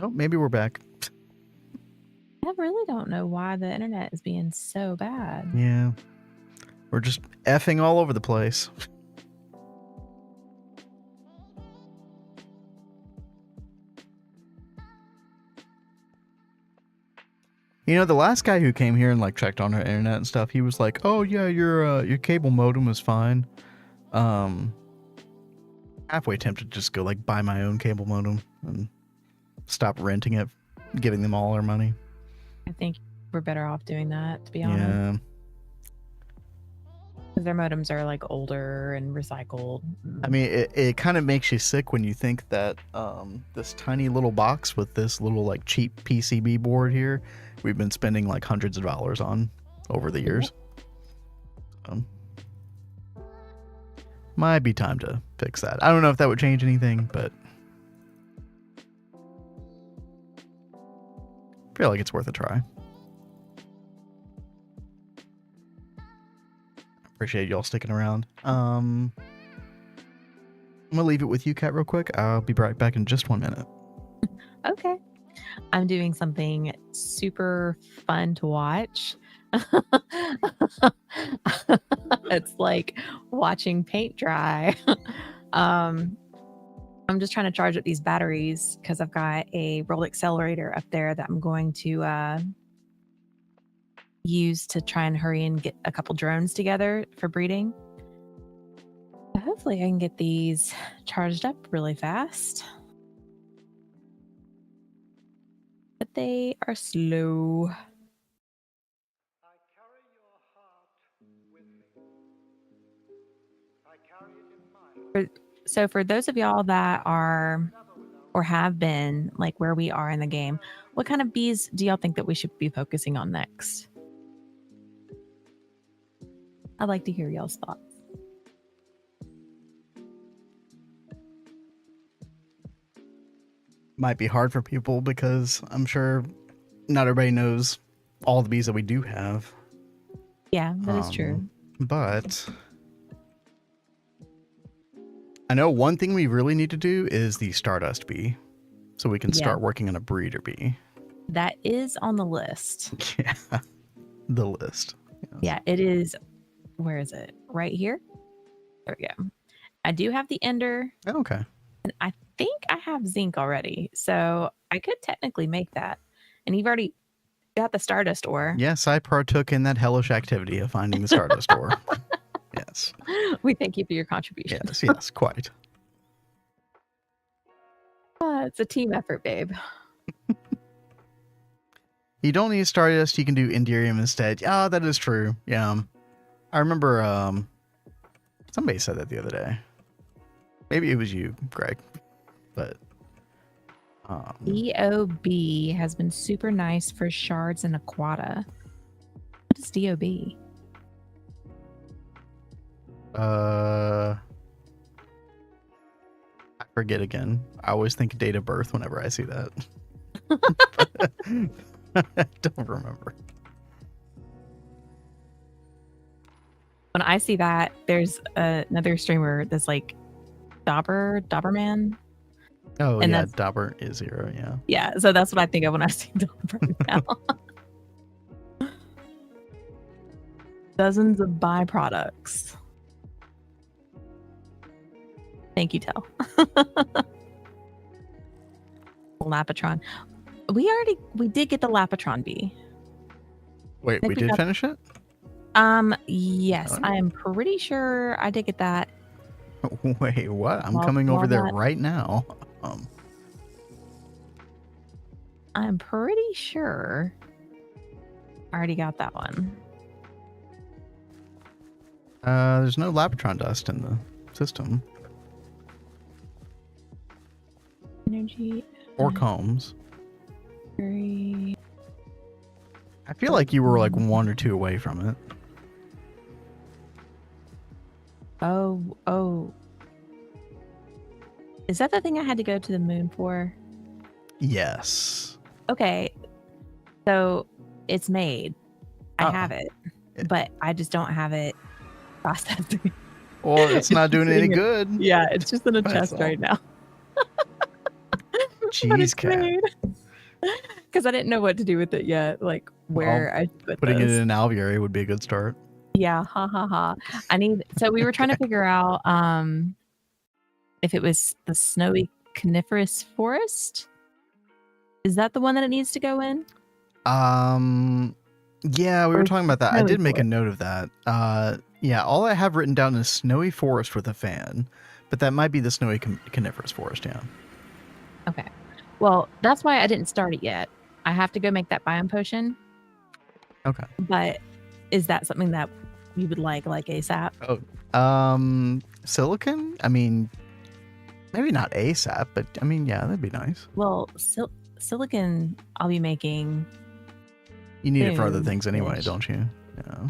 Oh, maybe we're back. I really don't know why the internet is being so bad. Yeah. We're just effing all over the place. You know, the last guy who came here and like checked on our internet and stuff, he was like, "Oh yeah, your cable modem is fine." Halfway tempted to just go like buy my own cable modem and stop renting it, giving them all our money. I think we're better off doing that, to be honest. Yeah. Because their modems are like older and recycled. I mean, it kind of makes you sick when you think that this tiny little box with this little like cheap PCB board here, we've been spending like hundreds of dollars on over the years. Might be time to fix that. I don't know if that would change anything, but I feel like it's worth a try. Appreciate y'all sticking around. I'm gonna leave it with you, Kat, real quick. I'll be right back in just 1 minute. Okay. I'm doing something super fun to watch. It's like watching paint dry. I'm just trying to charge up these batteries because I've got a roll accelerator up there that I'm going to use to try and hurry and get a couple drones together for breeding. So hopefully I can get these charged up really fast. But they are slow. So for those of y'all that are or have been like where we are in the game, what kind of bees do y'all think that we should be focusing on next? I'd like to hear y'all's thoughts. Might be hard for people because I'm sure not everybody knows all the bees that we do have. Yeah, that is true. But I know one thing we really need to do is the Stardust bee, so we can start working on a breeder bee. That is on the list. Yeah, the list. Yes. Yeah, it is. Where is it? Right here? There we go. I do have the ender. Okay. And I think I have zinc already, so I could technically make that. And you've already got the Stardust ore. Yes, I partook in that hellish activity of finding the Stardust ore. Yes. We thank you for your contribution. Yes, quite. It's a team effort, babe. You don't need Stardust, you can do Enderium instead. Yeah, that is true. Yeah. I remember somebody said that the other day. Maybe it was you, Greg. But DOB has been super nice for shards and aquata. What is DOB? I forget again. I always think date of birth whenever I see that. I don't remember. When I see that, there's another streamer that's like Doberman. Oh, and yeah, Dauber is 0, yeah. Yeah, so that's what I think of when I see Dauber now. Dozens of byproducts. Thank you, Tel. Lapatron. We did get the Lapatron bee. Wait, we did finish it? Yes, I am pretty sure I did get that. Wait, what? I'm coming over there right now. I'm pretty sure I already got that one. There's no Lapatron dust in the system. Energy. Or combs. I feel like you were like 1 or 2 away from it. Oh. Is that the thing I had to go to the moon for? Yes. Okay. So it's made. I have it. But I just don't have it processed. Well, it's not doing any good. Yeah, it's just in a chest right now. Jeez, Cat. Because I didn't know what to do with it yet, like where I should put Putting it this. in an alveary would be a good start. Yeah, ha ha ha. So we were trying to figure out if it was the snowy coniferous forest. Is that the one that it needs to go in? Yeah, we Or were is talking it about that. I snowy did make a forest? note of that. Yeah, all I have written down is snowy forest with a fan, but that might be the snowy coniferous forest. Yeah. Okay. Well, that's why I didn't start it yet. I have to go make that biome potion. Okay. But is that something that you would like ASAP? Oh, silicon? I mean, maybe not ASAP, but I mean, yeah, that'd be nice. Well, silicon I'll be making. You need it for other things anyway, Soon-ish. don't you? Yeah.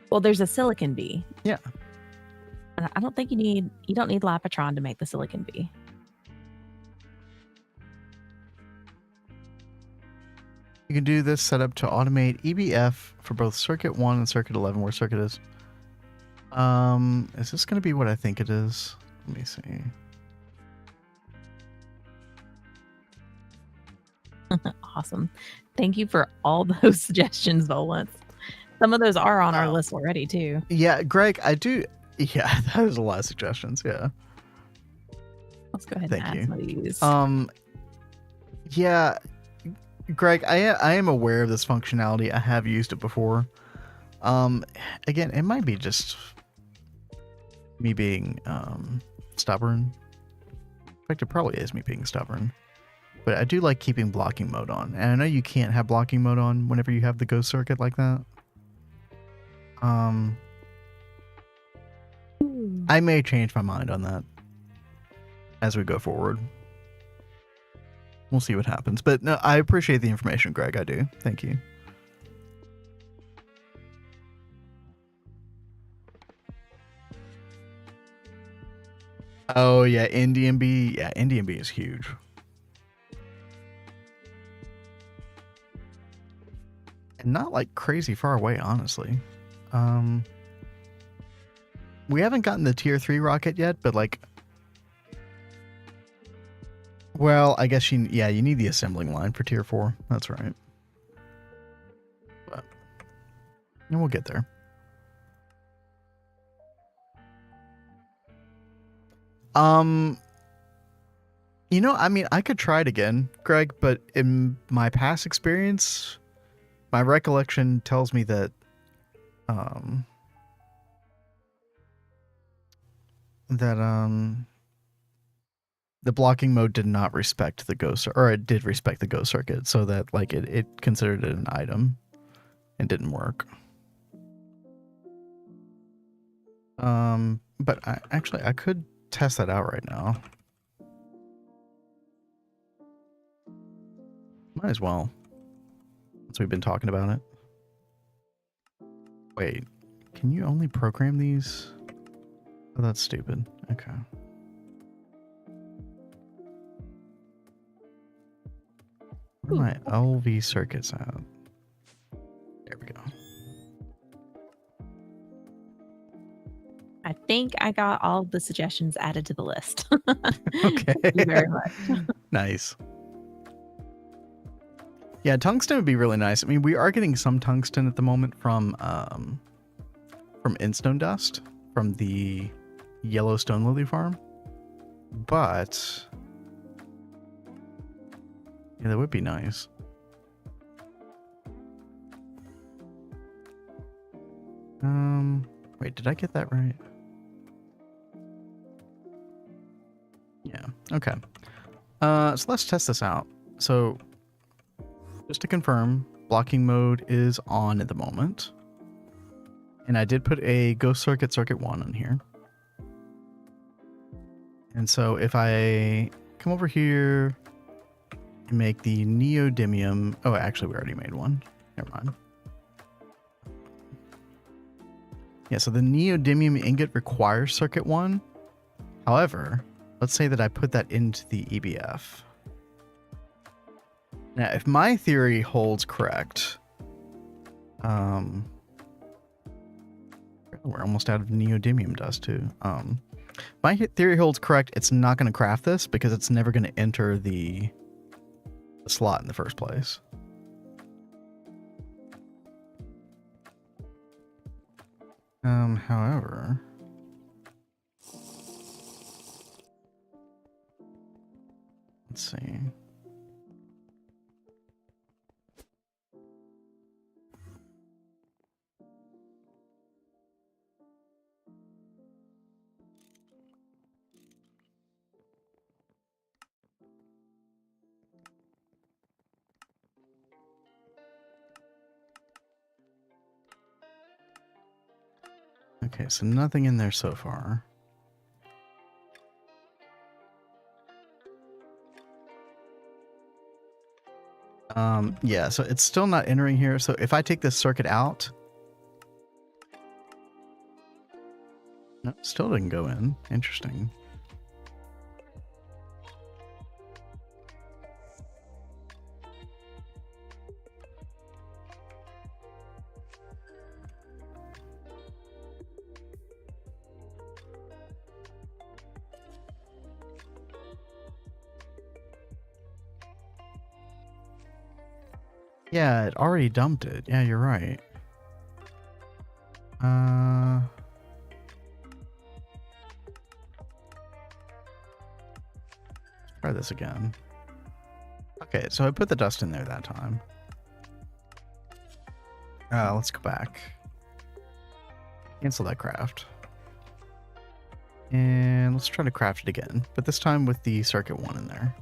Well, there's a silicon bee. Yeah. And I don't think you don't need Lapatron to make the silicon bee. You can do this setup to automate EBF for both circuit 1 and circuit 11, where circuit is. Is this going to be what I think it is? Let me see. Awesome. Thank you for all those suggestions, Volance. Some of those are on our list already, too. Yeah, Greg, I do. Yeah, that is a lot of suggestions. Yeah. Let's go ahead Thank and add you. some of these. Yeah, Greg, I am aware of this functionality. I have used it before. Again, it might be just me being stubborn. In fact, it probably is me being stubborn. But I do like keeping blocking mode on. And I know you can't have blocking mode on whenever you have the ghost circuit like that. I may change my mind on that as we go forward. We'll see what happens. But no, I appreciate the information, Greg. I do. Thank you. Oh, yeah. Indian Bee. Yeah, Indian Bee is huge. And not like crazy far away, honestly. We haven't gotten the tier 3 rocket yet, but like, well, I guess you need the assembling line for tier 4. That's right. But, and we'll get there. You know, I mean, I could try it again, Greg, but in my past experience, my recollection tells me that the blocking mode did not respect the ghost, or it did respect the ghost circuit, so that like it considered it an item and didn't work. But I could test that out right now. Might as well, since we've been talking about it. Wait, can you only program these? Oh, that's stupid. Okay. Where are my LV circuits at? There we go. I think I got all the suggestions added to the list. Okay. Thank you very much. Nice. Yeah, tungsten would be really nice. I mean, we are getting some tungsten at the moment from Instone Dust, from the Yellowstone Lily Farm. But yeah, that would be nice. Wait, did I get that right? Yeah, okay. So let's test this out. So just to confirm, blocking mode is on at the moment. And I did put a ghost circuit 1 on here. And so if I come over here and make the neodymium, oh, actually we already made one. Never mind. Yeah, so the neodymium ingot requires circuit 1. However, let's say that I put that into the EBF. Now, if my theory holds correct, we're almost out of neodymium dust too. My theory holds correct. It's not going to craft this because it's never going to enter the slot in the first place. However, let's see. Okay, so nothing in there so far. Yeah, so it's still not entering here. So if I take this circuit out, no, still didn't go in. Interesting. Yeah, it already dumped it. Yeah, you're right. Try this again. Okay, so I put the dust in there that time. Let's go back. Cancel that craft. And let's try to craft it again, but this time with the circuit one in there.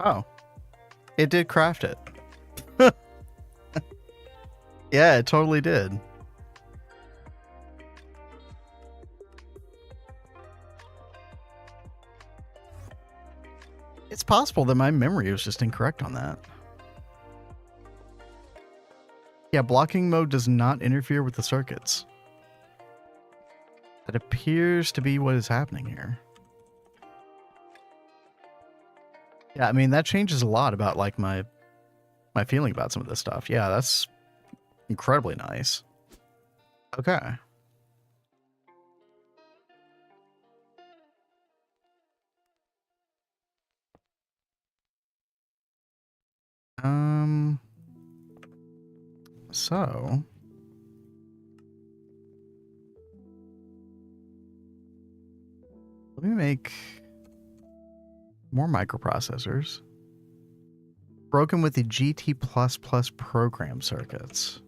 Oh, it did craft it. Yeah, it totally did. It's possible that my memory was just incorrect on that. Yeah, blocking mode does not interfere with the circuits. That appears to be what is happening here. Yeah, I mean, that changes a lot about like my feeling about some of this stuff. Yeah, that's incredibly nice. Okay. So let me make more microprocessors. Broken with the GT++ program circuits.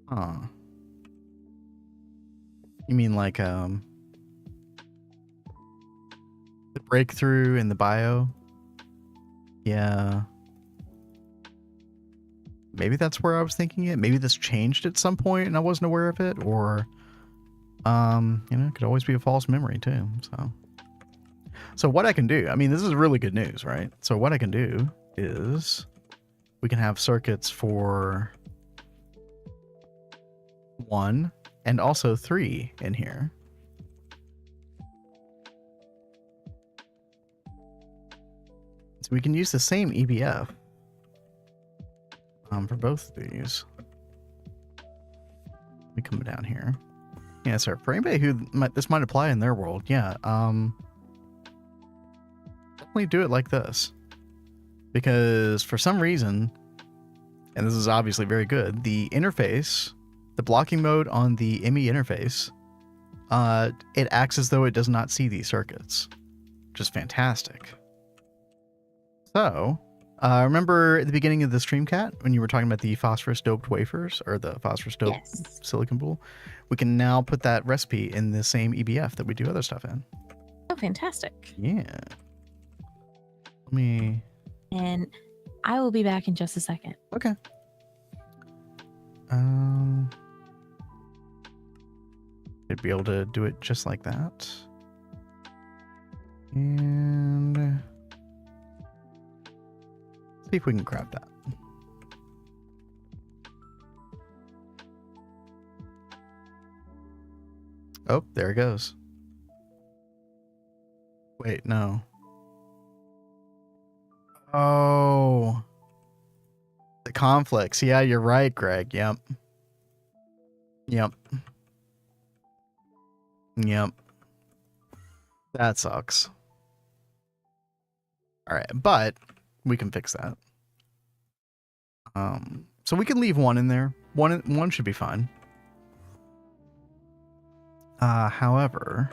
Huh. You mean like the breakthrough in the bio? Yeah. Maybe that's where I was thinking it. Maybe this changed at some point and I wasn't aware of it, or you know, it could always be a false memory too. So what I can do, I mean, this is really good news, right? So what I can do is we can have circuits for 1 and also 3 in here. So we can use the same EBF for both of these. Let me come down here. Yeah, sir. For anybody who this might apply in their world, yeah, definitely do it like this. Because for some reason, and this is obviously very good, the interface, the blocking mode on the ME interface, it acts as though it does not see these circuits, which is fantastic. So, remember at the beginning of the stream, Cat, when you were talking about the phosphorus doped wafers or the phosphorus doped silicon pool? We can now put that recipe in the same EBF that we do other stuff in. Oh, fantastic. Yeah. Let me... And I will be back in just a second. Okay. Should be able to do it just like that. And see if we can craft that. Oh, there it goes. Wait, no. Oh. The conflicts. Yeah, you're right, Greg. Yep. Yep. Yep. That sucks. All right, but we can fix that. So we can leave one in there. One should be fine. However,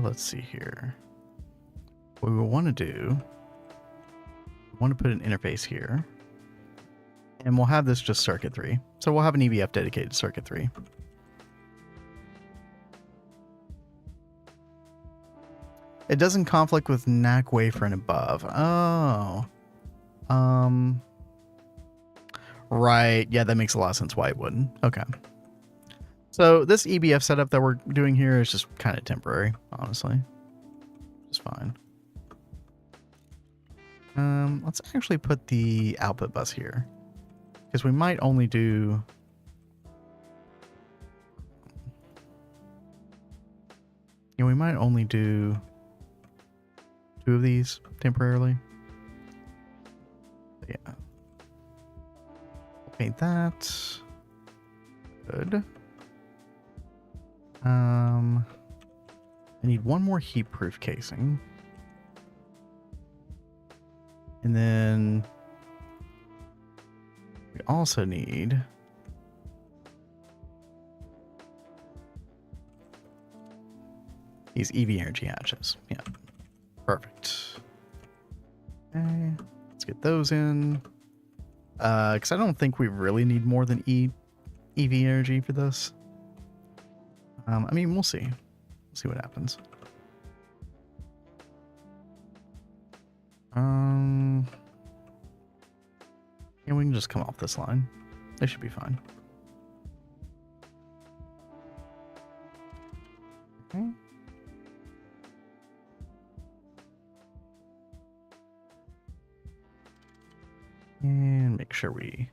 let's see here. What we want to do, we want to put an interface here. And we'll have this just circuit 3. So we'll have an EVF dedicated to circuit 3. It doesn't conflict with NAC wafer and above. Oh. Right. Yeah, that makes a lot of sense why it wouldn't. Okay. So this EBF setup that we're doing here is just kind of temporary, honestly. Just fine. Let's actually put the output bus here. Because we might only do... Yeah, we might only do 2 of these temporarily. Yeah. Paint that. Good. I need one more heat-proof casing. And then we also need these EV energy hatches. Yeah. Perfect. Okay. Let's get those in. Because I don't think we really need more than EV energy for this. I mean, we'll see. We'll see what happens. Yeah, we can just come off this line. They should be fine. Okay. And make sure we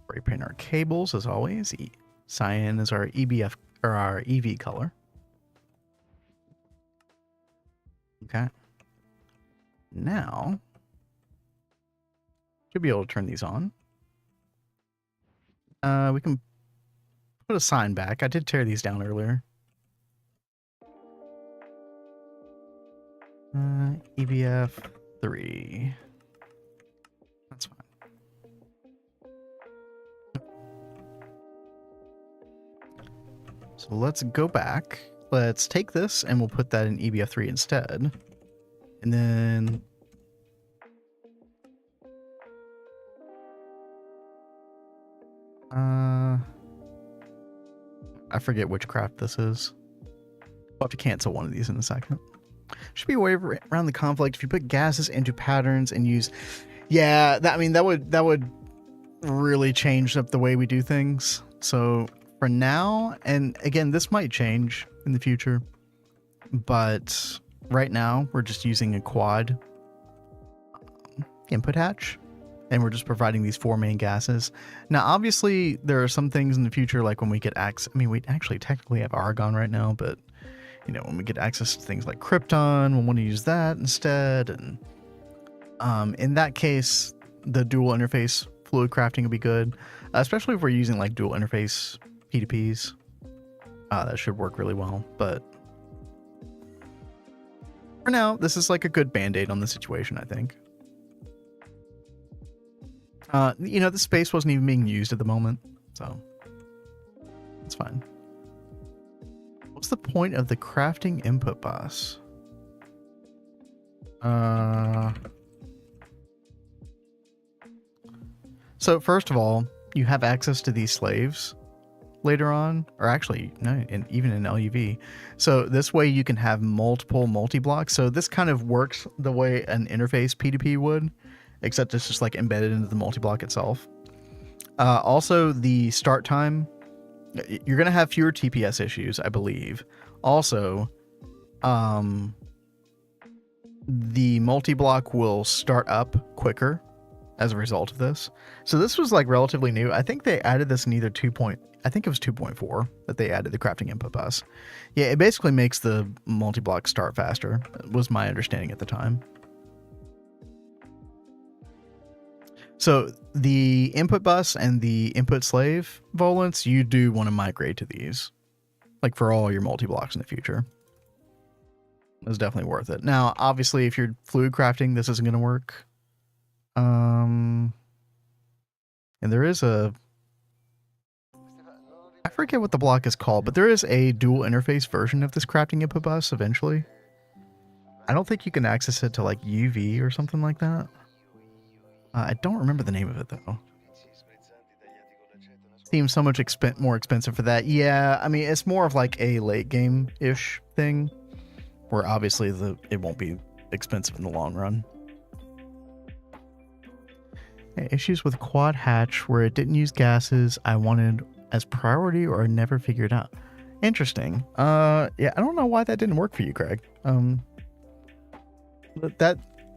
spray paint our cables as always. Cyan is our EBF or our EV color. Okay. Now should be able to turn these on. We can put a sign back. I did tear these down earlier. EBF 3. That's fine. So let's go back. Let's take this and we'll put that in EBF 3 instead. And then I forget which craft this is. We'll have to cancel one of these in a second. Should be a way around the conflict. If you put gases into patterns and use, yeah, that, I mean, that would really change up the way we do things. So for now, and again, this might change in the future, but right now we're just using a quad input hatch, and we're just providing these 4 main gases. Now, obviously, there are some things in the future, like when we get access. I mean, we actually technically have argon right now, but you know, when we get access to things like krypton, we'll want to use that instead. And in that case, the dual interface fluid crafting would be good, especially if we're using like dual interface P2Ps. That should work really well. But for now, this is like a good band-aid on the situation, I think. You know, the space wasn't even being used at the moment, so it's fine. What's the point of the crafting input bus? So first of all, you have access to these slaves later on, or actually, no, even in LUV. So this way you can have multiple multi-blocks. So this kind of works the way an interface P2P would, except it's just like embedded into the multi-block itself. Also, the start time, you're going to have fewer TPS issues, I believe. Also, the multi-block will start up quicker as a result of this. So this was like relatively new. I think they added this in either I think it was 2.4 that they added the crafting input bus. Yeah, it basically makes the multi-block start faster, was my understanding at the time. So the input bus and the input slave volants, you do want to migrate to these, like for all your multi-blocks in the future. It's definitely worth it. Now, obviously, if you're fluid crafting, this isn't going to work. And there is I forget what the block is called, but there is a dual interface version of this crafting input bus eventually. I don't think you can access it to like UV or something like that. I don't remember the name of it though. Seems so much more expensive for that. Yeah, I mean, it's more of like a late game-ish thing, where obviously it won't be expensive in the long run. Issues with quad hatch where it didn't use gases I wanted as priority or I never figured out. Interesting. Yeah, I don't know why that didn't work for you, Greg.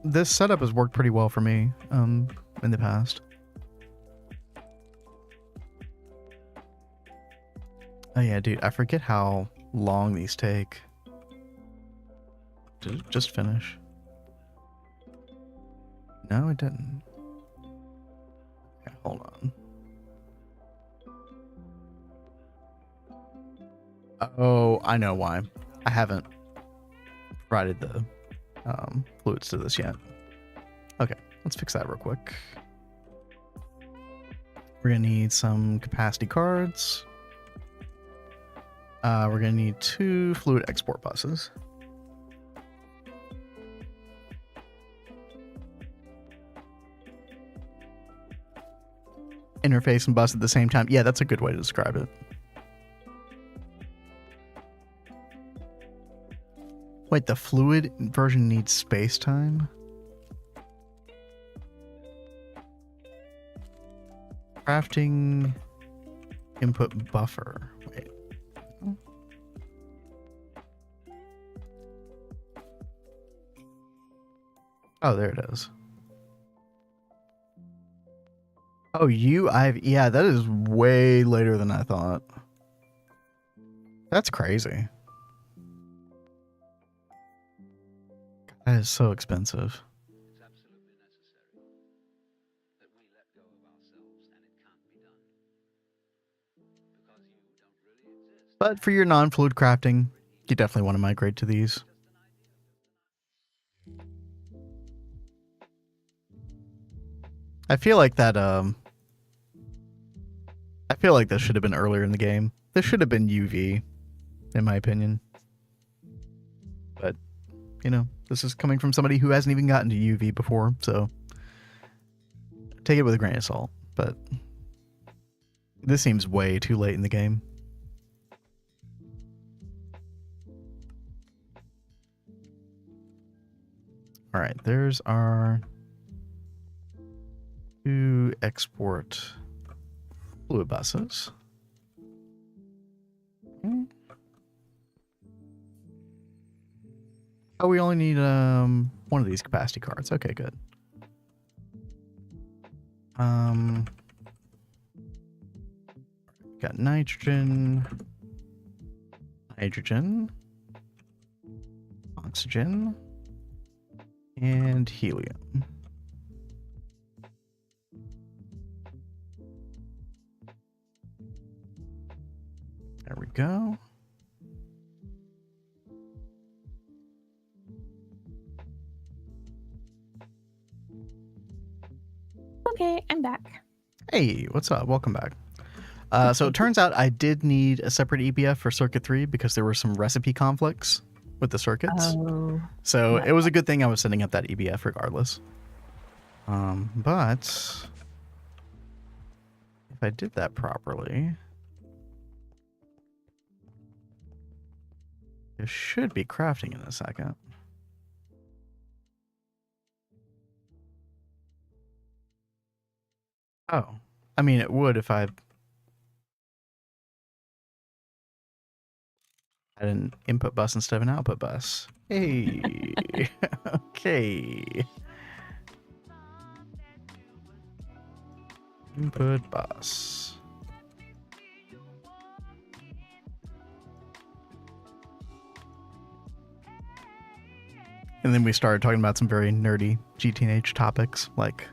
This setup has worked pretty well for me in the past. Oh yeah, dude, I forget how long these take. Did it just finish? No, it didn't. Okay, hold on. Oh, I know why. I haven't provided the fluids to this yet. Okay, let's fix that real quick. We're gonna need some capacity cards. We're gonna need 2 fluid export buses. Interface and bus at the same time. Yeah, that's a good way to describe it. Wait, the fluid version needs space time? Crafting input buffer. Wait. Oh, there it is. Oh, yeah, that is way later than I thought. That's crazy. That is so expensive. It's absolutely necessary that we let go of ourselves, and it can't be done. Because you don't really exist. But for your non-fluid crafting, you definitely want to migrate to these. I feel like that, I feel like this should have been earlier in the game. This should have been UV, in my opinion. But, you know, this is coming from somebody who hasn't even gotten to UV before, so take it with a grain of salt. But this seems way too late in the game. All right, there's our 2 export fluid buses. Oh, we only need one of these capacity cards. Okay, good. Got nitrogen, oxygen, and helium. There we go. Okay, I'm back. Hey, what's up? Welcome back. So it turns out I did need a separate EBF for Circuit 3 because there were some recipe conflicts with the circuits. Oh, So right. it was a good thing I was setting up that EBF regardless. But if I did that properly, it should be crafting in a second. Oh, I mean, it would if I had an input bus instead of an output bus. Hey. Okay. Input bus. And then we started talking about some very nerdy GTNH topics, like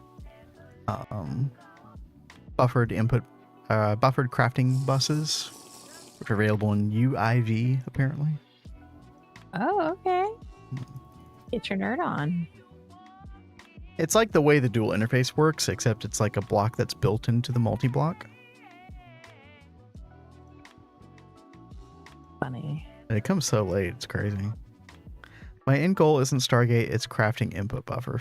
buffered crafting buses, which are available in UIV apparently. Oh, okay. Get your nerd on. It's like the way the dual interface works, except it's like a block that's built into the multi-block. Funny. And it comes so late, it's crazy. My end goal isn't Stargate, it's crafting input buffer.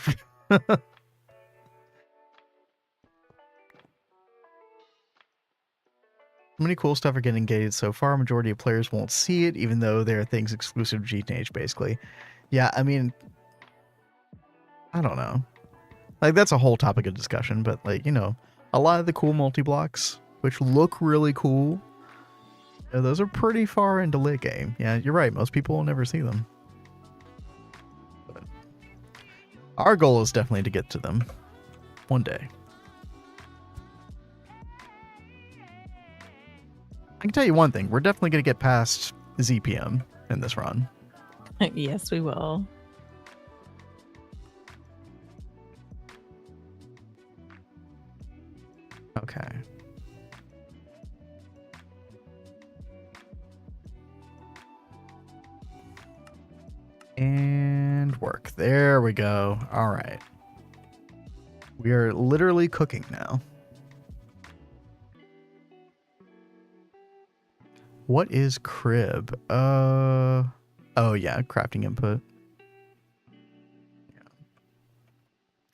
So many cool stuff are getting gated so far. Majority of players won't see it, even though there are things exclusive to GTNH, basically. Yeah, I mean, I don't know. Like, that's a whole topic of discussion, but, like, you know, a lot of the cool multi-blocks, which look really cool, you know, those are pretty far into late game. Yeah, you're right. Most people will never see them. But our goal is definitely to get to them one day. I can tell you one thing. We're definitely going to get past ZPM in this run. Yes, we will. Okay. And work. There we go. All right. We are literally cooking now. What is crib? Oh yeah, crafting input. Yeah.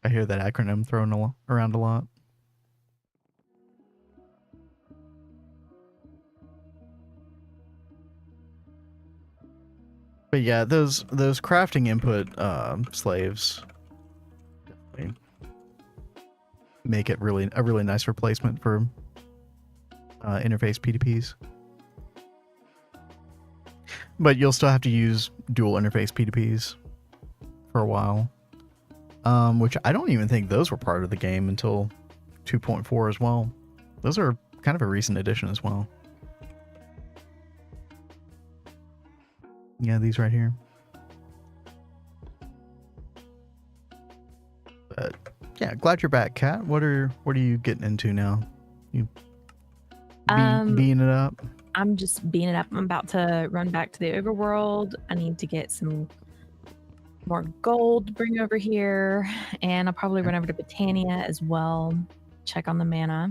I hear that acronym thrown around a lot. But yeah, those crafting input slaves definitely make it a really nice replacement for interface PDPs. But you'll still have to use dual interface PDPs for a while, which I don't even think those were part of the game until 2.4 as well. Those are kind of a recent addition as well. Yeah, these right here. But yeah, glad you're back, Kat. What are you getting into now? You being it up? I'm just being it up. I'm about to run back to the overworld. I need to get some more gold to bring over here, and I'll probably run over to Britannia as well. Check on the mana.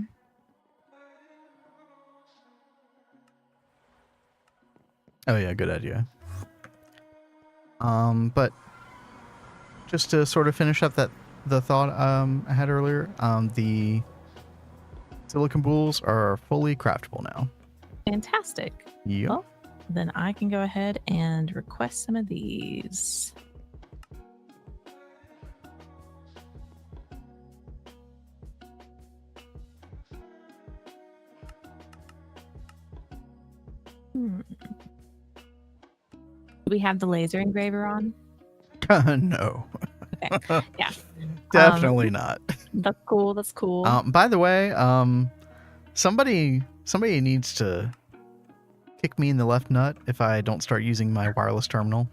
Oh yeah, good idea. But just to sort of finish up the thought I had earlier, the silicon bools are fully craftable now. Fantastic. Yep. Well, then I can go ahead and request some of these. Do we have the laser engraver on? No. Okay. Yeah. Definitely not. That's cool. That's cool. By the way, somebody needs to kick me in the left nut if I don't start using my wireless terminal.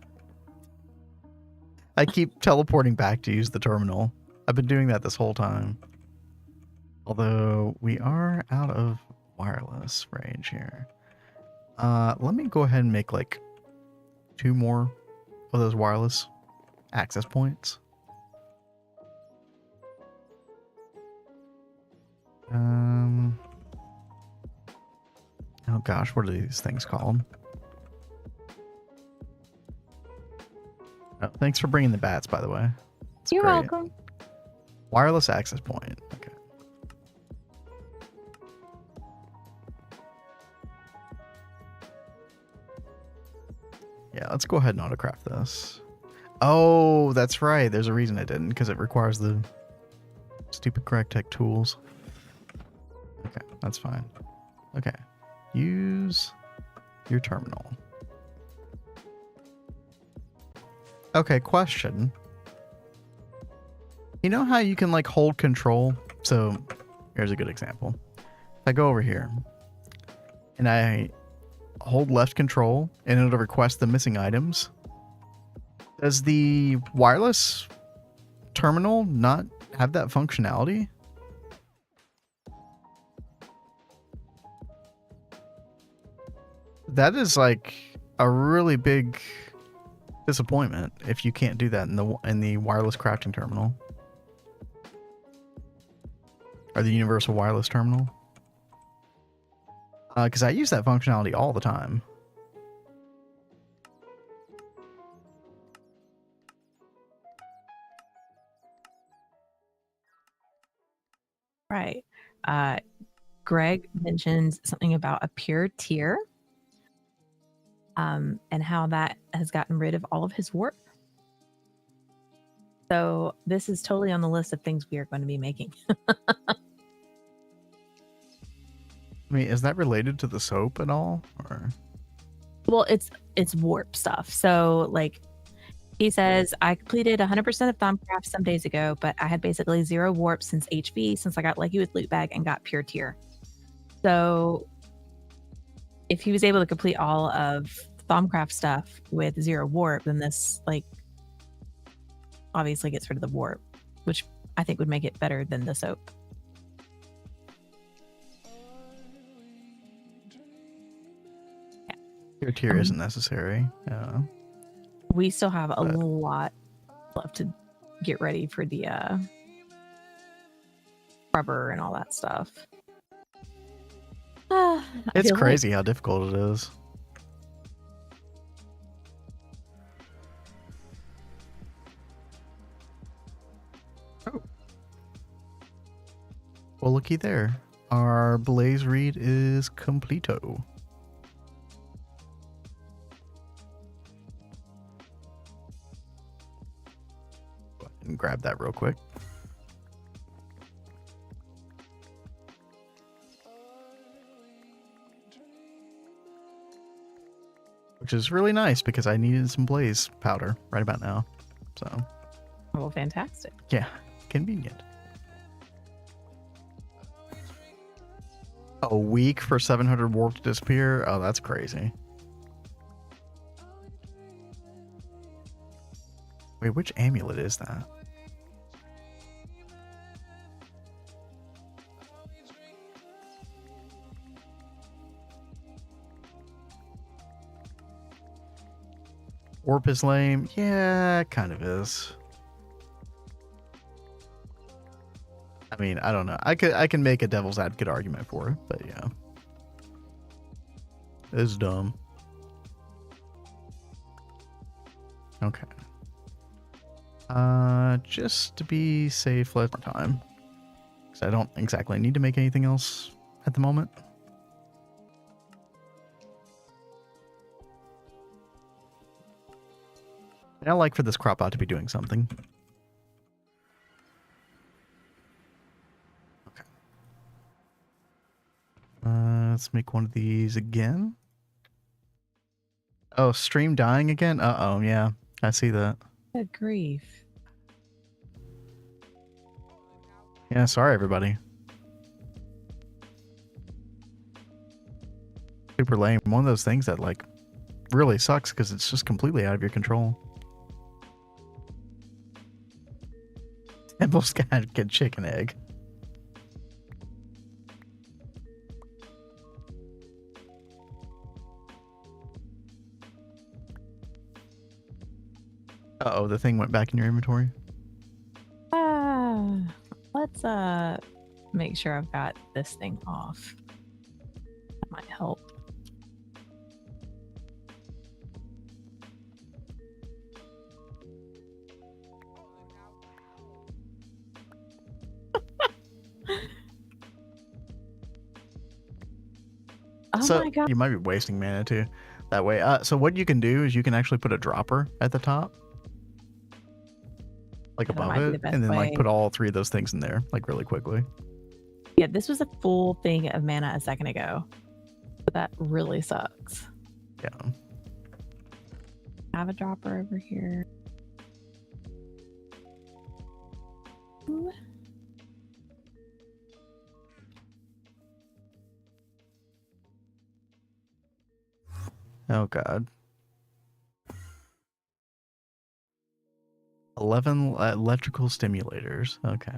I keep teleporting back to use the terminal. I've been doing that this whole time. Although we are out of wireless range here. Let me go ahead and make like 2 more of those wireless access points. Oh gosh, what are these things called? Oh, thanks for bringing the bats, by the way. It's You're great. welcome. Wireless access point. Okay. Yeah, let's go ahead and autocraft this. Oh, that's right. There's a reason I didn't, because it requires the stupid Gregtech tools. That's fine. Okay. Use your terminal. Okay, question. You know how you can like hold control? So here's a good example. If I go over here and I hold left control and it'll request the missing items. Does the wireless terminal not have that functionality? That is like a really big disappointment if you can't do that in the wireless crafting terminal. Or the universal wireless terminal. Because I use that functionality all the time. Right. Greg mentions something about a pure tier, and how that has gotten rid of all of his warp. So this is totally on the list of things we are going to be making. I mean, is that related to the soap at all? Or Well, it's warp stuff. So like he says, I completed 100% of Thaumcraft some days ago, but I had basically 0 warp since HV, since I got lucky with Loot Bag and got pure tier. So if he was able to complete all of Thaumcraft stuff with 0 warp, then this like obviously gets rid of the warp, which I think would make it better than the soap. your tier isn't necessary. Yeah. We still have a lot left to get ready for the rubber and all that stuff. It's crazy how difficult it is. Oh. Well, looky there. Our Blaze read is completo. Go ahead and grab that real quick. Which is really nice because I needed some blaze powder right about now. So, well, fantastic. Yeah, convenient. A week for 700 warp to disappear? Oh, that's crazy. Wait, which amulet is that? Warp is lame. Yeah, it kind of is. I mean, I don't know. I can make a devil's advocate argument for it, but yeah. It's dumb. Okay. Just to be safe, let's more time. Because I don't exactly need to make anything else at the moment. And I like for this crop out to be doing something. Okay. Let's make one of these again. Oh, stream dying again? Uh-oh, yeah. I see that. Good grief. Yeah, sorry, everybody. Super lame. One of those things that, like, really sucks because it's just completely out of your control. Temple's got a good chicken egg. Uh-oh, the thing went back in your inventory. Let's make sure I've got this thing off. That might help. Oh so my god. You might be wasting mana too that way. So what you can do is you can actually put a dropper at the top, like That above might be the it, best and then like way. put all 3 of those things in there like really quickly. Yeah, this was a full thing of mana a second ago. But that really sucks. Yeah. I have a dropper over here. Ooh. Oh god. 11 electrical stimulators. Okay.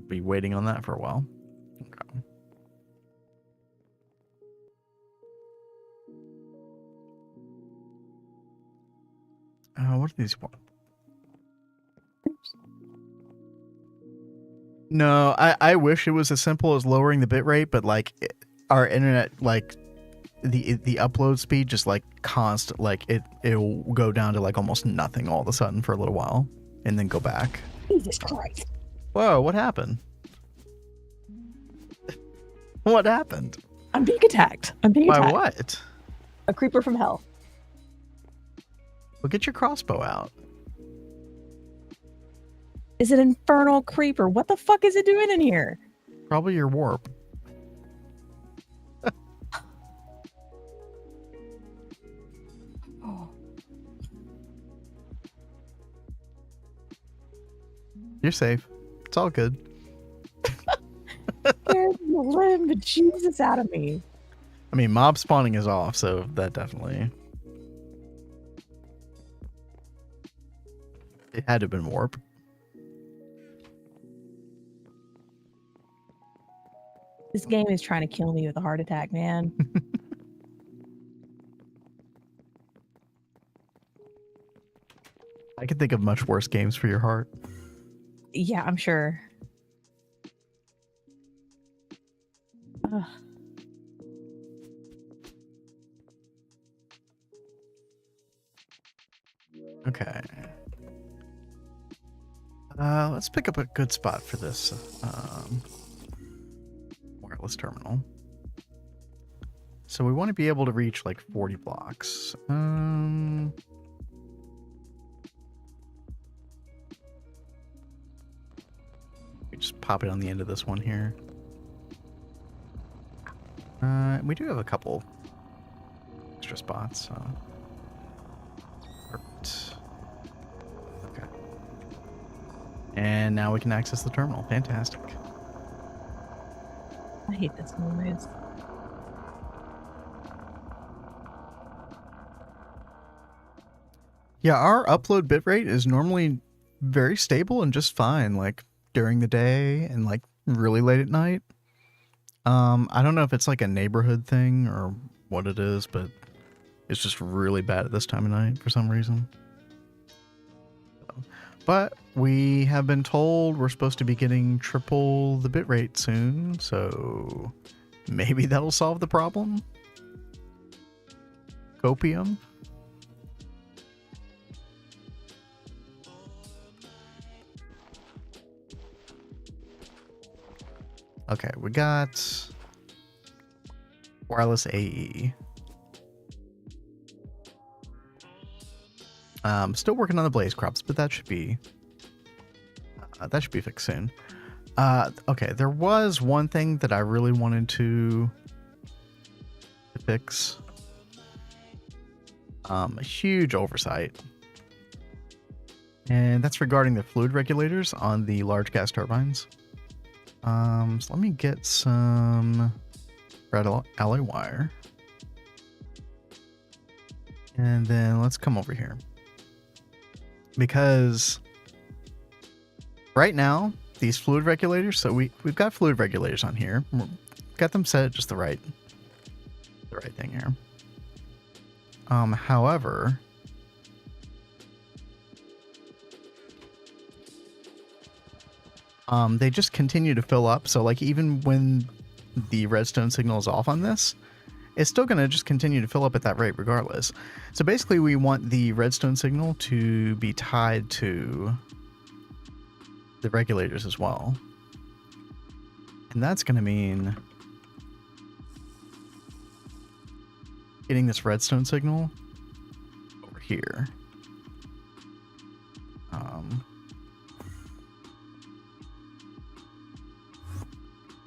Be waiting on that for a while. Okay. What are these for? No, I wish it was as simple as lowering the bitrate, but like our internet, like the upload speed just like constant, like it'll go down to like almost nothing all of a sudden for a little while and then go back. Jesus Christ. Whoa, what happened? What happened? I'm being attacked. I'm being By attacked. what? A creeper from hell. Well, get your crossbow out. Is an infernal creeper. What the fuck is it doing in here? Probably your warp. You're safe. It's all good. Scared the living bejesus out of me. I mean, mob spawning is off, so that definitely... It had to have been warp. This game is trying to kill me with a heart attack, man. I can think of much worse games for your heart. Yeah, I'm sure. Ugh. Okay. Let's pick up a good spot for this wireless terminal. So we want to be able to reach like 40 blocks. We just pop it on the end of this one here. We do have a couple extra spots. So. Perfect. Okay. And now we can access the terminal. Fantastic. I hate this noise. Yeah, our upload bitrate is normally very stable and just fine, like during the day and like really late at night. I don't know if it's like a neighborhood thing or what it is, but it's just really bad at this time of night for some reason. But we have been told we're supposed to be getting triple the bitrate soon, so maybe that'll solve the problem. Copium. Okay, we got wireless AE. Still working on the blaze crops, but that should be fixed soon. Okay, there was one thing that I really wanted to fix. A huge oversight, and that's regarding the fluid regulators on the large gas turbines. So let me get some red alloy wire. And then let's come over here. Because right now, these fluid regulators, so we've got fluid regulators on here. We've got them set at just the right thing here. However, they just continue to fill up. So like even when the redstone signal is off on this, it's still going to just continue to fill up at that rate regardless. So basically we want the redstone signal to be tied to the regulators as well. And that's going to mean getting this redstone signal over here.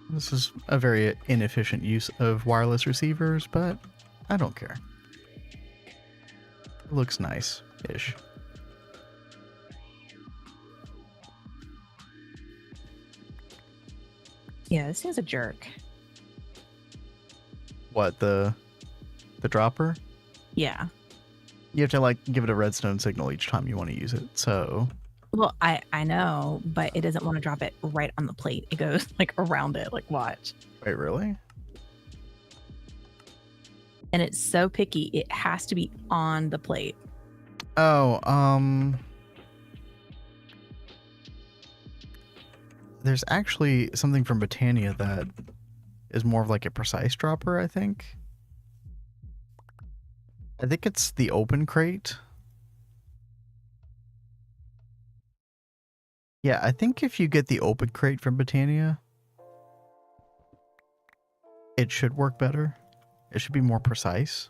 This is a very inefficient use of wireless receivers, but I don't care. It looks nice-ish. Yeah, this thing's a jerk. What, the dropper? Yeah. You have to like give it a redstone signal each time you want to use it. So Well, I know, but it doesn't want to drop it right on the plate. It goes like around it, like watch. wait, really? And it's so picky, it has to be on the plate. Oh, there's actually something from Britannia that is more of like a precise dropper, I think. I think it's the open crate. Yeah, I think if you get the open crate from Britannia, it should work better. It should be more precise.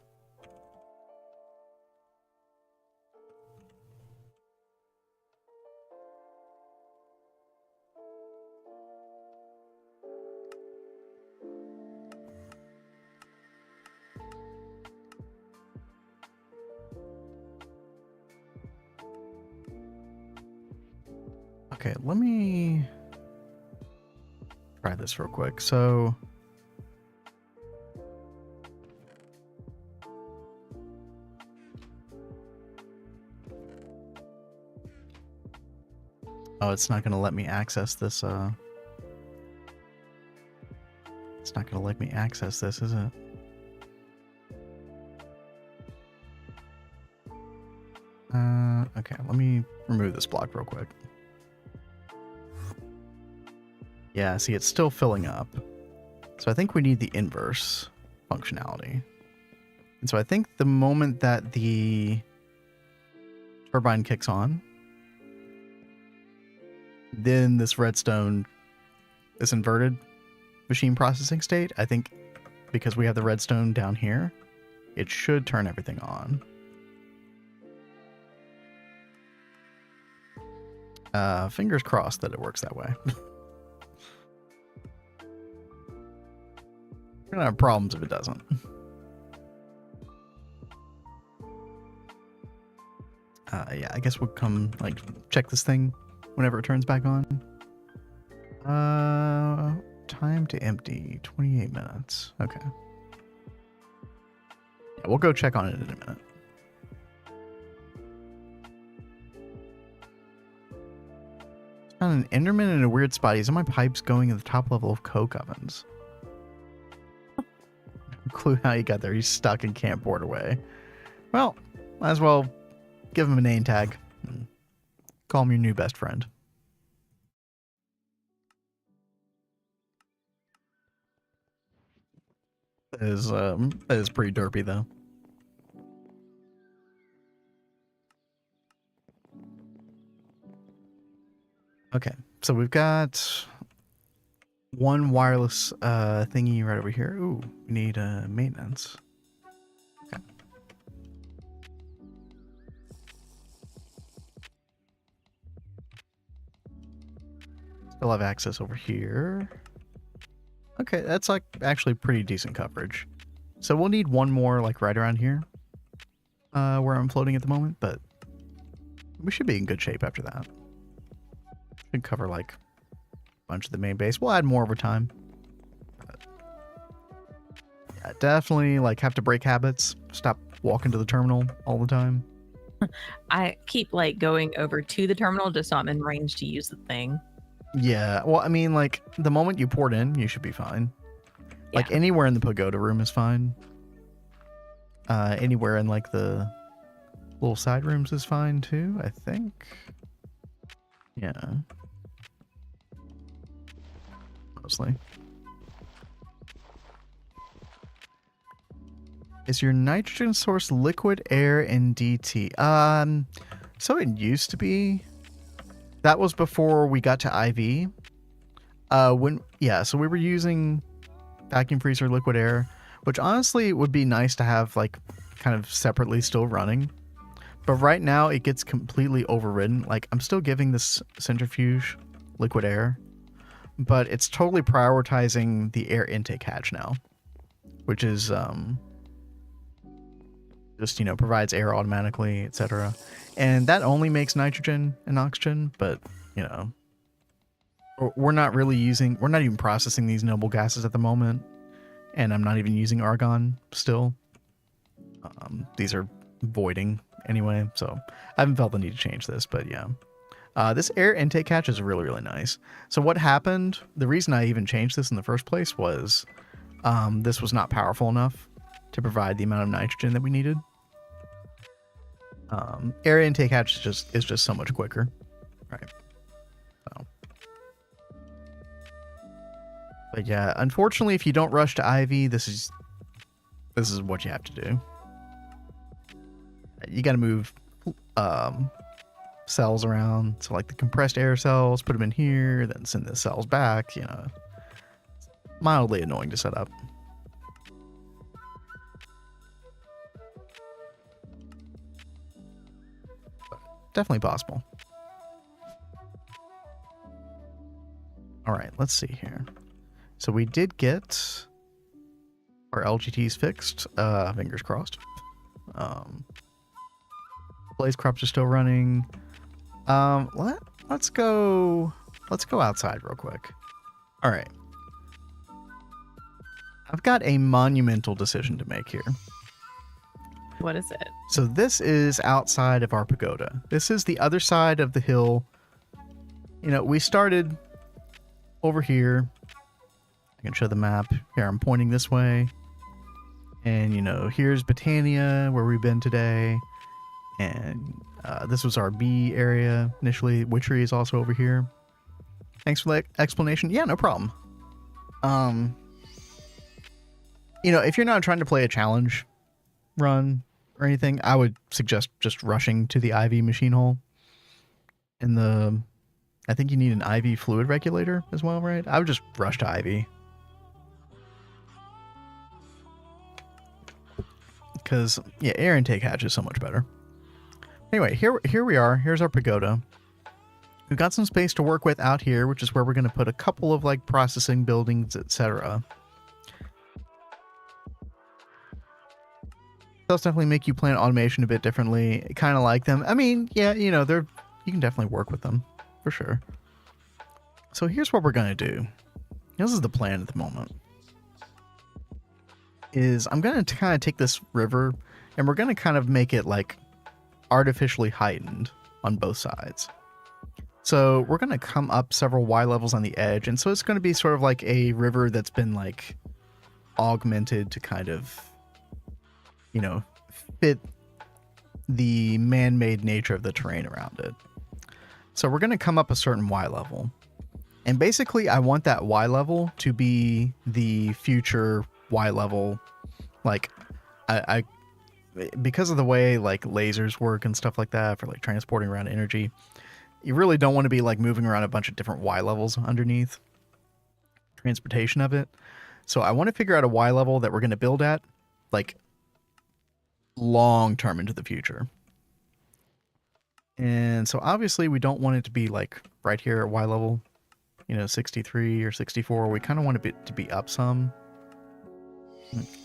Okay, let me try this real quick. So oh, it's not going to let me access this it's not going to let me access this, is it? Okay, let me remove this block real quick. Yeah, see, it's still filling up. So I think we need the inverse functionality. And so I think the moment that the turbine kicks on, then this redstone, this inverted machine processing state, I think because we have the redstone down here, it should turn everything on. Fingers crossed that it works that way. We're gonna have problems if it doesn't. Yeah, I guess we'll come like check this thing whenever it turns back on. Time to empty 28 minutes. Okay. Yeah, we'll go check on it in a minute. Found an Enderman in a weird spot. He's on my pipes going at the top level of coke ovens. No clue how he got there. He's stuck and can't board away. Well, might as well give him a name tag. And call him your new best friend. That is pretty derpy though. Okay, so we've got one wireless thingy right over here. Ooh, we need maintenance. Okay. Still have access over here. Okay, that's like actually pretty decent coverage. So we'll need one more like right around here, where I'm floating at the moment, but we should be in good shape after that. Should cover like a bunch of the main base. We'll add more over time. But yeah, definitely like have to break habits. Stop walking to the terminal all the time. I keep like going over to the terminal just so I'm in range to use the thing. Yeah, well, I mean, like the moment you port in, you should be fine. Like Yeah. anywhere in the pagoda room is fine. Anywhere in like the little side rooms is fine too, I think. Yeah. Mostly. Is your nitrogen source liquid, air, and DT? So it used to be. That was before we got to IV. So we were using vacuum freezer liquid air, which honestly would be nice to have like kind of separately still running. But right now it gets completely overridden. Like I'm still giving this centrifuge liquid air, but it's totally prioritizing the air intake hatch now, which is just, you know, provides air automatically, etc. And that only makes nitrogen and oxygen, but, you know, we're not even processing these noble gases at the moment, and I'm not even using argon still. These are voiding anyway, so I haven't felt the need to change this, but yeah. This air intake hatch is really, really nice. So what happened, the reason I even changed this in the first place was this was not powerful enough to provide the amount of nitrogen that we needed. Air intake hatch is just so much quicker, right? So. But yeah, unfortunately, if you don't rush to Ivy, this is what you have to do. You got to move cells around. So like the compressed air cells, put them in here, then send the cells back. You know, mildly annoying to set up. But definitely possible. All right, let's see here. So we did get our LGTs fixed. Fingers crossed. Blaze crops are still running. Let's go outside real quick. All right. I've got a monumental decision to make here. What is it? So this is outside of our pagoda. This is the other side of the hill. You know, we started over here. I can show the map. Here, I'm pointing this way. And, you know, here's Botania, where we've been today. And this was our B area initially. Witchery is also over here. Thanks for the explanation. Yeah, no problem. You know, if you're not trying to play a challenge run or anything, I would suggest just rushing to the IV machine hole. I think you need an IV fluid regulator as well, right? I would just rush to IV. Because, yeah, air intake hatch is so much better. Anyway, here we are. Here's our pagoda. We've got some space to work with out here, which is where we're going to put a couple of, like, processing buildings, etc. They'll definitely make you plan automation a bit differently. Kind of like them. I mean, yeah, you know, you can definitely work with them, for sure. So here's what we're going to do. This is the plan at the moment. I'm going to kind of take this river, and we're going to kind of make it, like, artificially heightened on both sides. So we're going to come up several Y levels on the edge, and so it's going to be sort of like a river that's been, like, augmented to kind of, you know, fit the man-made nature of the terrain around it. So we're going to come up a certain Y level. And basically, I want that Y level to be the future Y level. Like, I because of the way, like, lasers work and stuff like that for, like, transporting around energy, you really don't want to be, like, moving around a bunch of different Y levels underneath transportation of it. So I want to figure out a Y level that we're going to build at, like, long term into the future. And so obviously we don't want it to be, like, right here at Y level, you know, 63 or 64. We kind of want it to be up some.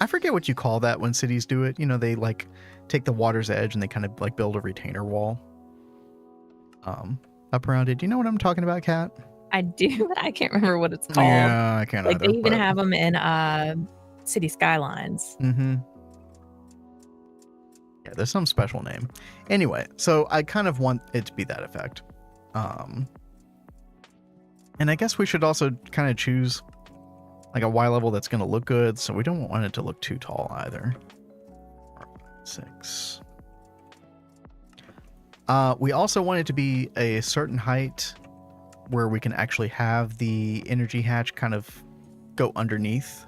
I forget what you call that when cities do it. You know, they, like, take the water's edge and they kind of, like, build a retainer wall up around it. Do you know what I'm talking about, Kat? I do, but I can't remember what it's called. Yeah, I can't like either, they even have them in city skylines. Mm-hmm. Yeah, there's some special name. Anyway, so I kind of want it to be that effect. And I guess we should also kind of choose, like, a Y level that's going to look good, so we don't want it to look too tall either. 6. We also want it to be a certain height where we can actually have the energy hatch kind of go underneath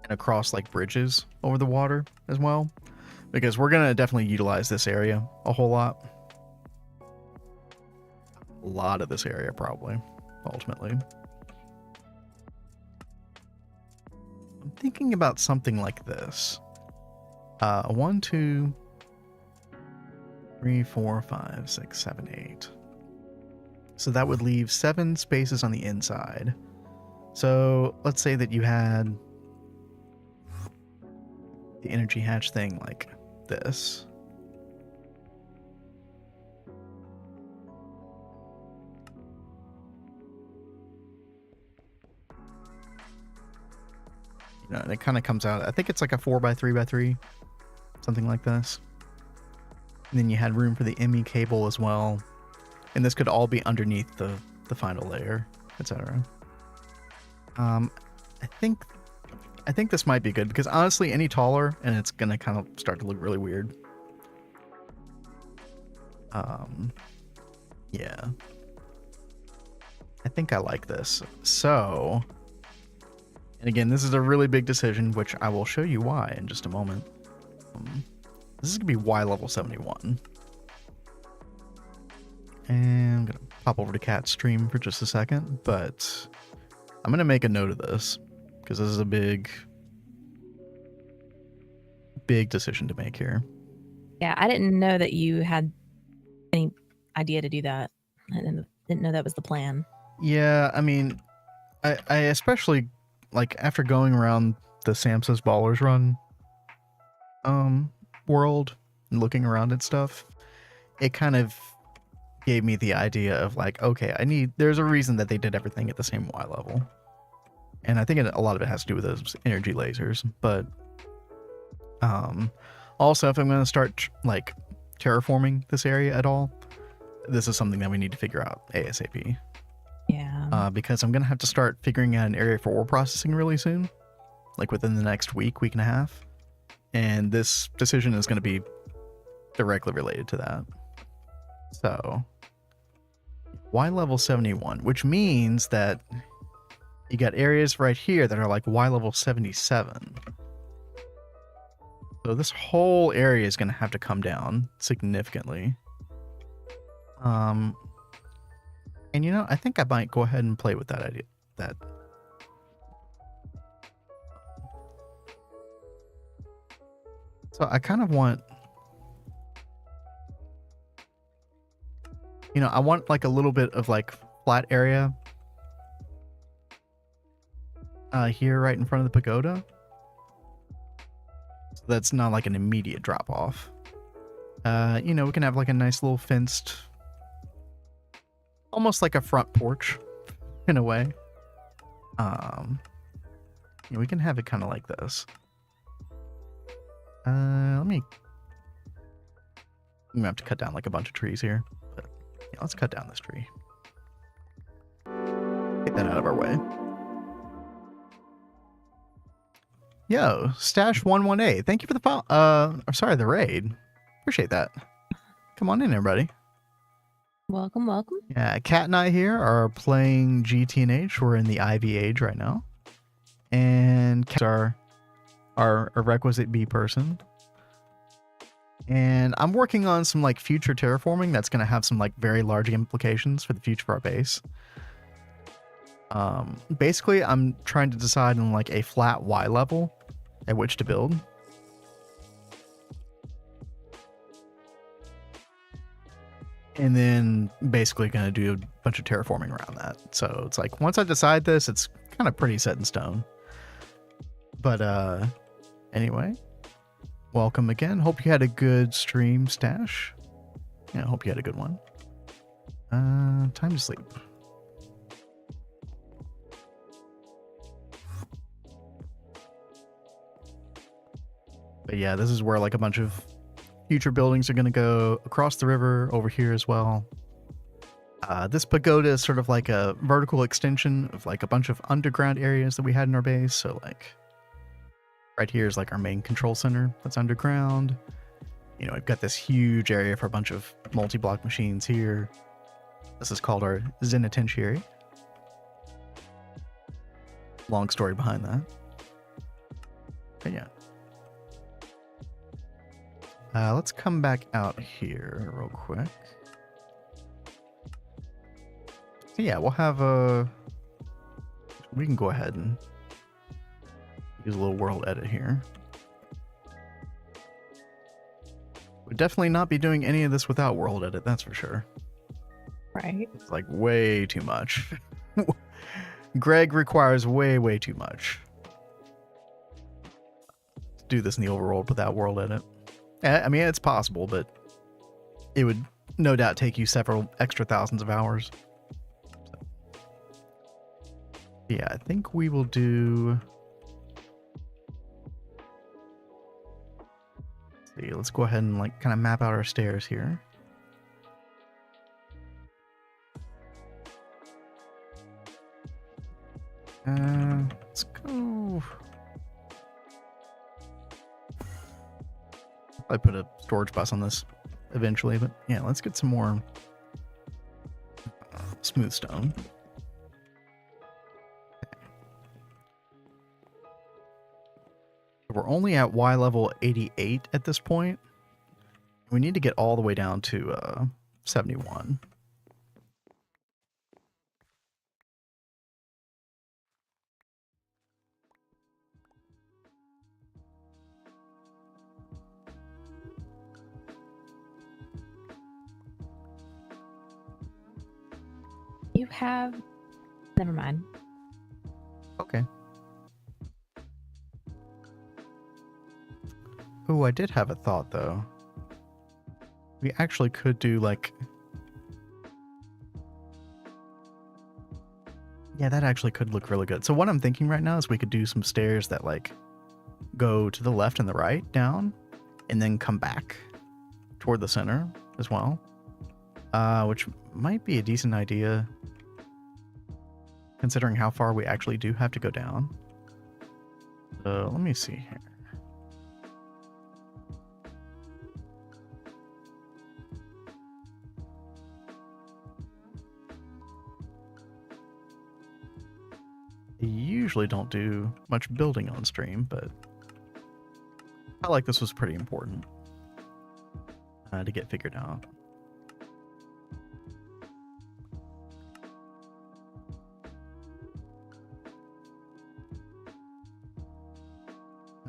and across, like, bridges over the water as well, because we're going to definitely utilize this area a whole lot. A lot of this area, probably, ultimately. I'm thinking about something like this. 1, 2, 3, 4, 5, 6, 7, 8. So that would leave 7 spaces on the inside. So let's say that you had the energy hatch thing like this. You know, and it kind of comes out, I think it's like a 4x3x3, something like this. And then you had room for the ME cable as well. And this could all be underneath the final layer, etc. I think this might be good because honestly, any taller and it's gonna kind of start to look really weird. Yeah. I think I like this. So, and again, this is a really big decision, which I will show you why in just a moment. This is gonna be Y level 71. And I'm gonna pop over to Cat Stream for just a second, but I'm gonna make a note of this because this is a big decision to make here. Yeah, I didn't know that you had any idea to do that. I didn't know that was the plan. Yeah, I mean, I especially like after going around the Samsa's Ballers Run world and looking around at stuff, it kind of gave me the idea of like, okay, there's a reason that they did everything at the same Y level. And I think a lot of it has to do with those energy lasers, but also if I'm going to start like terraforming this area at all, this is something that we need to figure out ASAP. Yeah. Because I'm going to have to start figuring out an area for ore processing really soon, like within the next week and a half. And this decision is going to be directly related to that. So, Y level 71, which means that you got areas right here that are like Y level 77. So this whole area is going to have to come down significantly. And you know, I think I might go ahead and play with that idea. So I kind of want, you know, I want like a little bit of like flat area here right in front of the pagoda. So that's not like an immediate drop off. You know, we can have like a nice little fenced, almost like a front porch in a way. You know, we can have it kind of like this. I'm gonna have to cut down like a bunch of trees here, but yeah, let's cut down this tree. Get that out of our way. Yo, Stash11A, thank you for the follow. The raid. Appreciate that. Come on in, everybody. Welcome. Yeah, Kat and I here are playing GTNH. We're in the IV age right now, and Kat's our requisite B person. And I'm working on some like future terraforming that's going to have some like very large implications for the future of our base. Basically, I'm trying to decide on like a flat Y level at which to build. And then basically going to do a bunch of terraforming around that. So it's like once I decide this, it's kind of pretty set in stone. But anyway, welcome again. Hope you had a good stream, Stash. Yeah, hope you had a good one. Time to sleep. But yeah, this is where like a bunch of future buildings are going to go across the river over here as well. This pagoda is sort of like a vertical extension of like a bunch of underground areas that we had in our base. So like right here is like our main control center that's underground. You know, we've got this huge area for a bunch of multi-block machines here. This is called our Zenitentiary. Long story behind that. But yeah. Let's come back out here real quick. So yeah, we'll have we can go ahead and use a little world edit here. Would definitely not be doing any of this without world edit, that's for sure. Right. It's like way too much. Greg requires way too much. To do this in the overworld without world edit. I mean, it's possible, but it would no doubt take you several extra thousands of hours. So, yeah, I think we will do... Let's see, let's go ahead and like kind of map out our stairs here. Let's go. I put a storage bus on this eventually, but yeah, let's get some more smooth stone. We're only at Y level 88 at this point. We need to get all the way down to 71. You have. Never mind. Okay. Oh, I did have a thought though. We actually could do like... Yeah, that actually could look really good. So what I'm thinking right now is we could do some stairs that like go to the left and the right down and then come back toward the center as well. Which might be a decent idea considering how far we actually do have to go down. So let me see here. I usually don't do much building on stream, but I felt like this was pretty important to get figured out.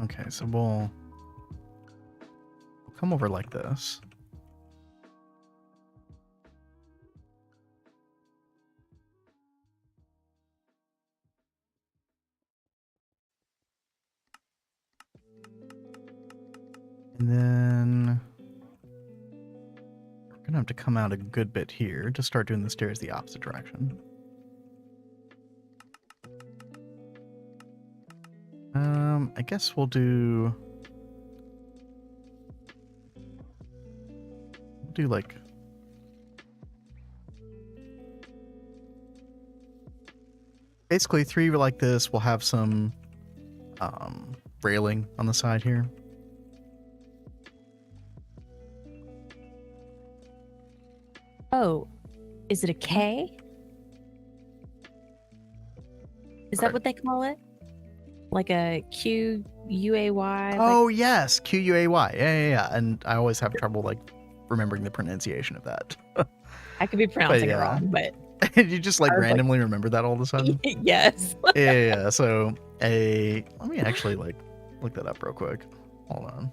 Okay, so we'll come over like this. And then we're gonna have to come out a good bit here to start doing the stairs the opposite direction. I guess we'll do like basically 3 like this. We'll have some railing on the side here. Oh, is it a K? Is that Right. what they call it? Like a QUAY? Oh yes, QUAY. Yeah. And I always have trouble like remembering the pronunciation of that. I could be pronouncing yeah. it wrong, but You just like I was like- randomly remember that all of a sudden. yes. Yeah. So let me actually like look that up real quick. Hold on.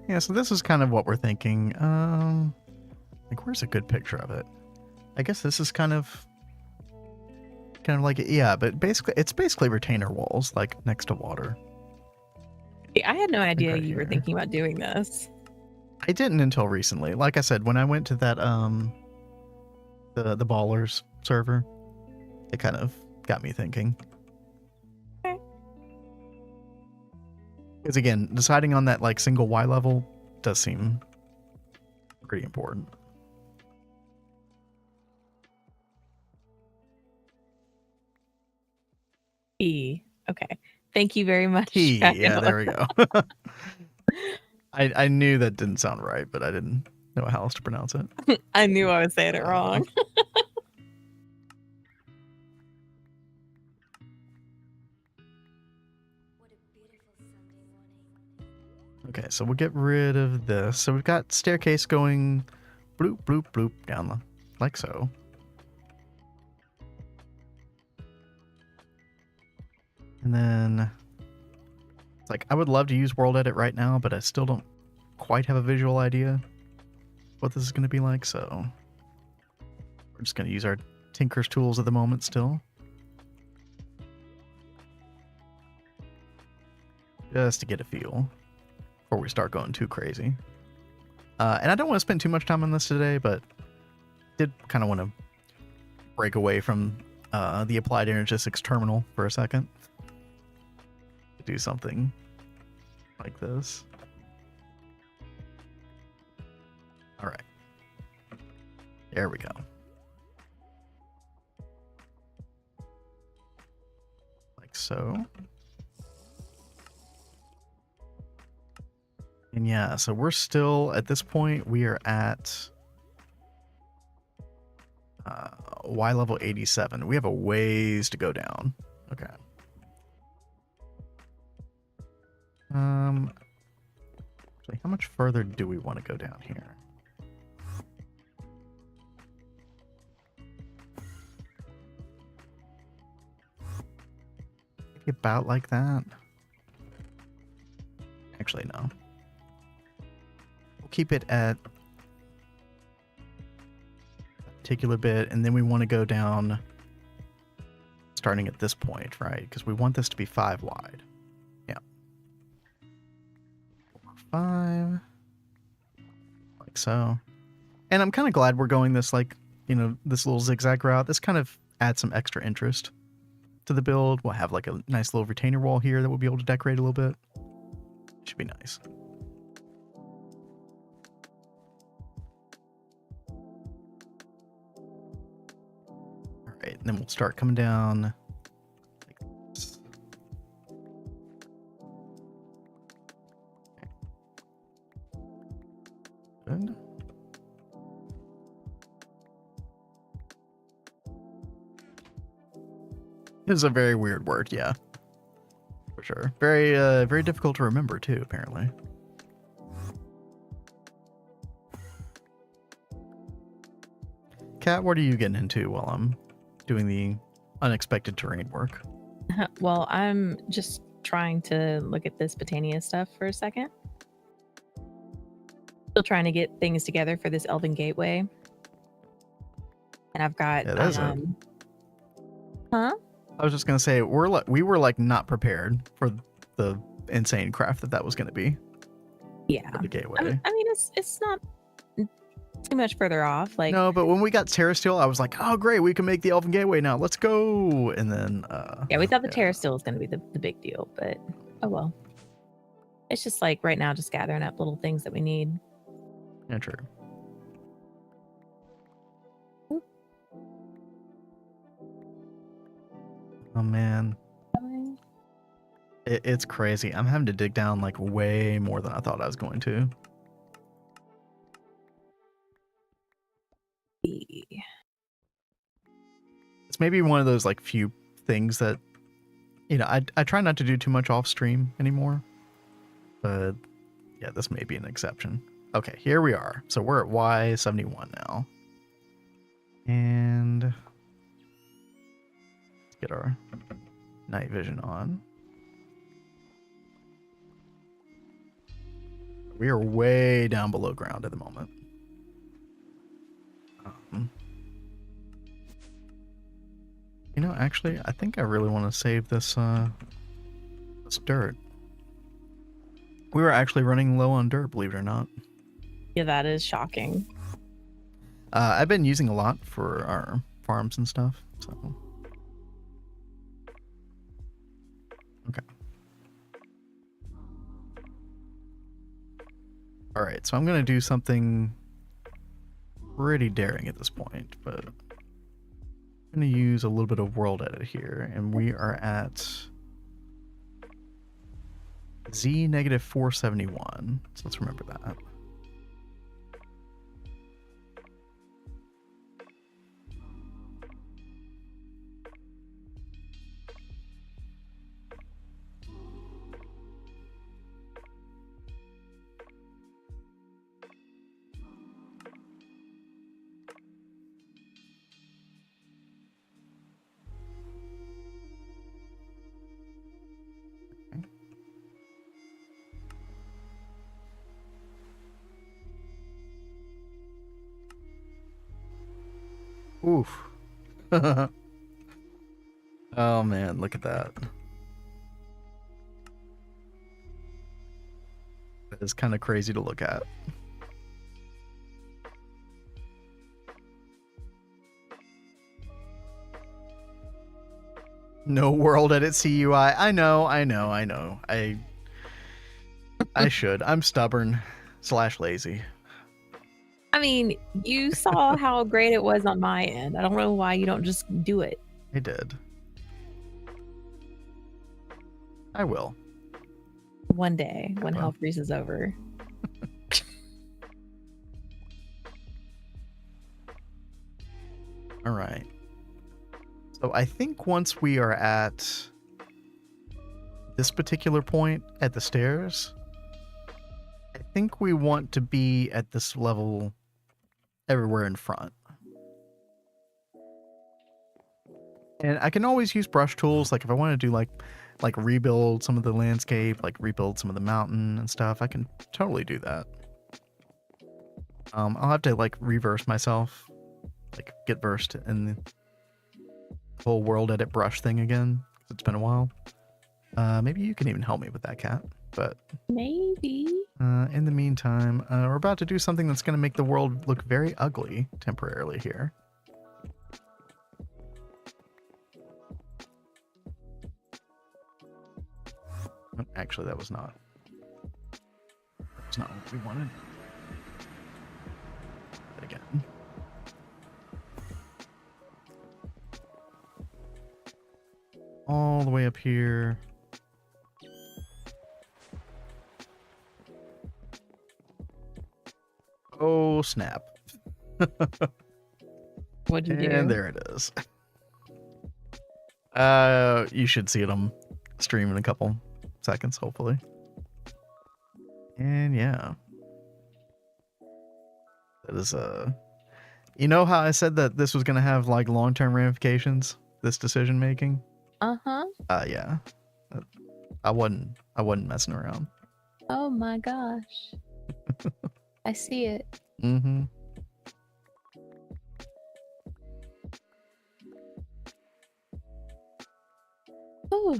Yeah, so this is kind of what we're thinking. Like where's a good picture of it? I guess this is kind of like, yeah, but basically it's basically retainer walls like next to water. I had no idea right you were here. thinking about doing this. I didn't until recently. Like I said, when I went to that the ballers server, it kind of got me thinking. Okay. Because again, deciding on that like single Y level does seem pretty important. E. Okay. Thank you very much. Key. Yeah, Kyle. there we go. I knew that didn't sound right, but I didn't know how else to pronounce it. I knew I was saying it wrong. Okay, so we'll get rid of this. So we've got staircase going bloop, bloop, bloop down like so. And then it's like I would love to use World Edit right now, but I still don't quite have a visual idea what this is going to be like, so we're just going to use our Tinker's tools at the moment still. Just to get a feel before we start going too crazy. And I don't want to spend too much time on this today, but did kind of want to break away from the Applied Energistics terminal for a second. To do something like this. All right. There we go. Like so. And yeah, so we're still, at this point, we are at Y level 87. We have a ways to go down. Okay. Actually, how much further do we want to go down here? Maybe about like that. Actually, no. We'll keep it at a particular bit, and then we want to go down starting at this point, right? Because we want this to be 5 wide. Yeah. 4, 5. Like so. And I'm kind of glad we're going this, like, you know, this little zigzag route. This kind of adds some extra interest to the build. We'll have like a nice little retainer wall here that we'll be able to decorate a little bit. Should be nice. All right, and then we'll start coming down like this. Okay. Good. This is a very weird word, yeah. For sure. Very very difficult to remember too, apparently. Kat, what are you getting into while I'm doing the unexpected terrain work? Well, I'm just trying to look at this Botania stuff for a second. Still trying to get things together for this Elven Gateway. And I've got Yeah, that's Huh? I was just gonna say we were like not prepared for the insane craft that was gonna be Yeah. for the gateway. I mean, it's not too much further off. Like, No, but when we got Terra Steel, I was like, oh great, we can make the Elven Gateway now. Let's go. And then yeah, we thought the Terra Steel was going to be the big deal, but oh well. It's just like right now, just gathering up little things that we need. Yeah, true. Oh man. It's crazy. I'm having to dig down like way more than I thought I was going to. It's maybe one of those like few things that, you know, I try not to do too much off stream anymore, but yeah, this may be an exception. Okay, here we are. So we're at Y71 now. And let's get our night vision on. We are way down below ground at the moment. You know, actually, I think I really want to save this this dirt. We were actually running low on dirt, believe it or not. Yeah, that is shocking. I've been using a lot for our farms and stuff, so. Okay. All right, so I'm going to do something pretty daring at this point, but I'm going to use a little bit of world edit here, and we are at Z negative 471. So let's remember that. Oof. Oh man, look at that. That is kind of crazy to look at. No world edit CUI. I know. I should. I'm stubborn / lazy. I mean, you saw how great it was on my end. I don't know why you don't just do it. I did. I will. One day when Well. hell freezes over. All right. So I think once we are at this particular point at the stairs, I think we want to be at this level everywhere in front. And I can always use brush tools. Like if I want to do like rebuild some of the landscape, like rebuild some of the mountain and stuff, I can totally do that. I'll have to like reverse myself, like get versed in the whole world edit brush thing again. It's been a while. Maybe you can even help me with that, Cat. But Maybe. in the meantime, we're about to do something that's going to make the world look very ugly temporarily here. Actually, that was not what we wanted. Again. All the way up here. Oh, snap. What'd you do? And there it is. You should see it on stream in a couple seconds, hopefully. And yeah. That is you know how I said that this was gonna have like long-term ramifications, this decision making? Uh-huh. Yeah. I wasn't messing around. Oh my gosh. I see it. Mm-hmm. Ooh.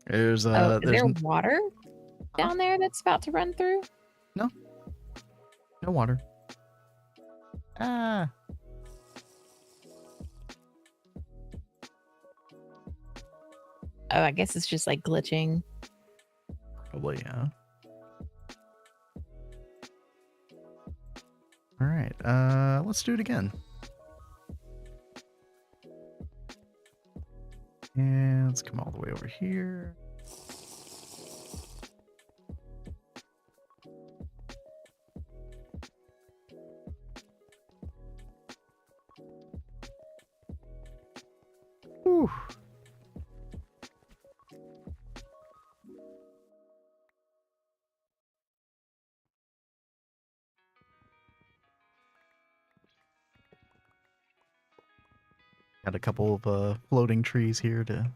There's Is there's there water down there that's about to run through? no water. Ah. Oh, I guess it's just like glitching. Probably, yeah. All right, let's do it again. And let's come all the way over here. Whew. Got a couple of floating trees here to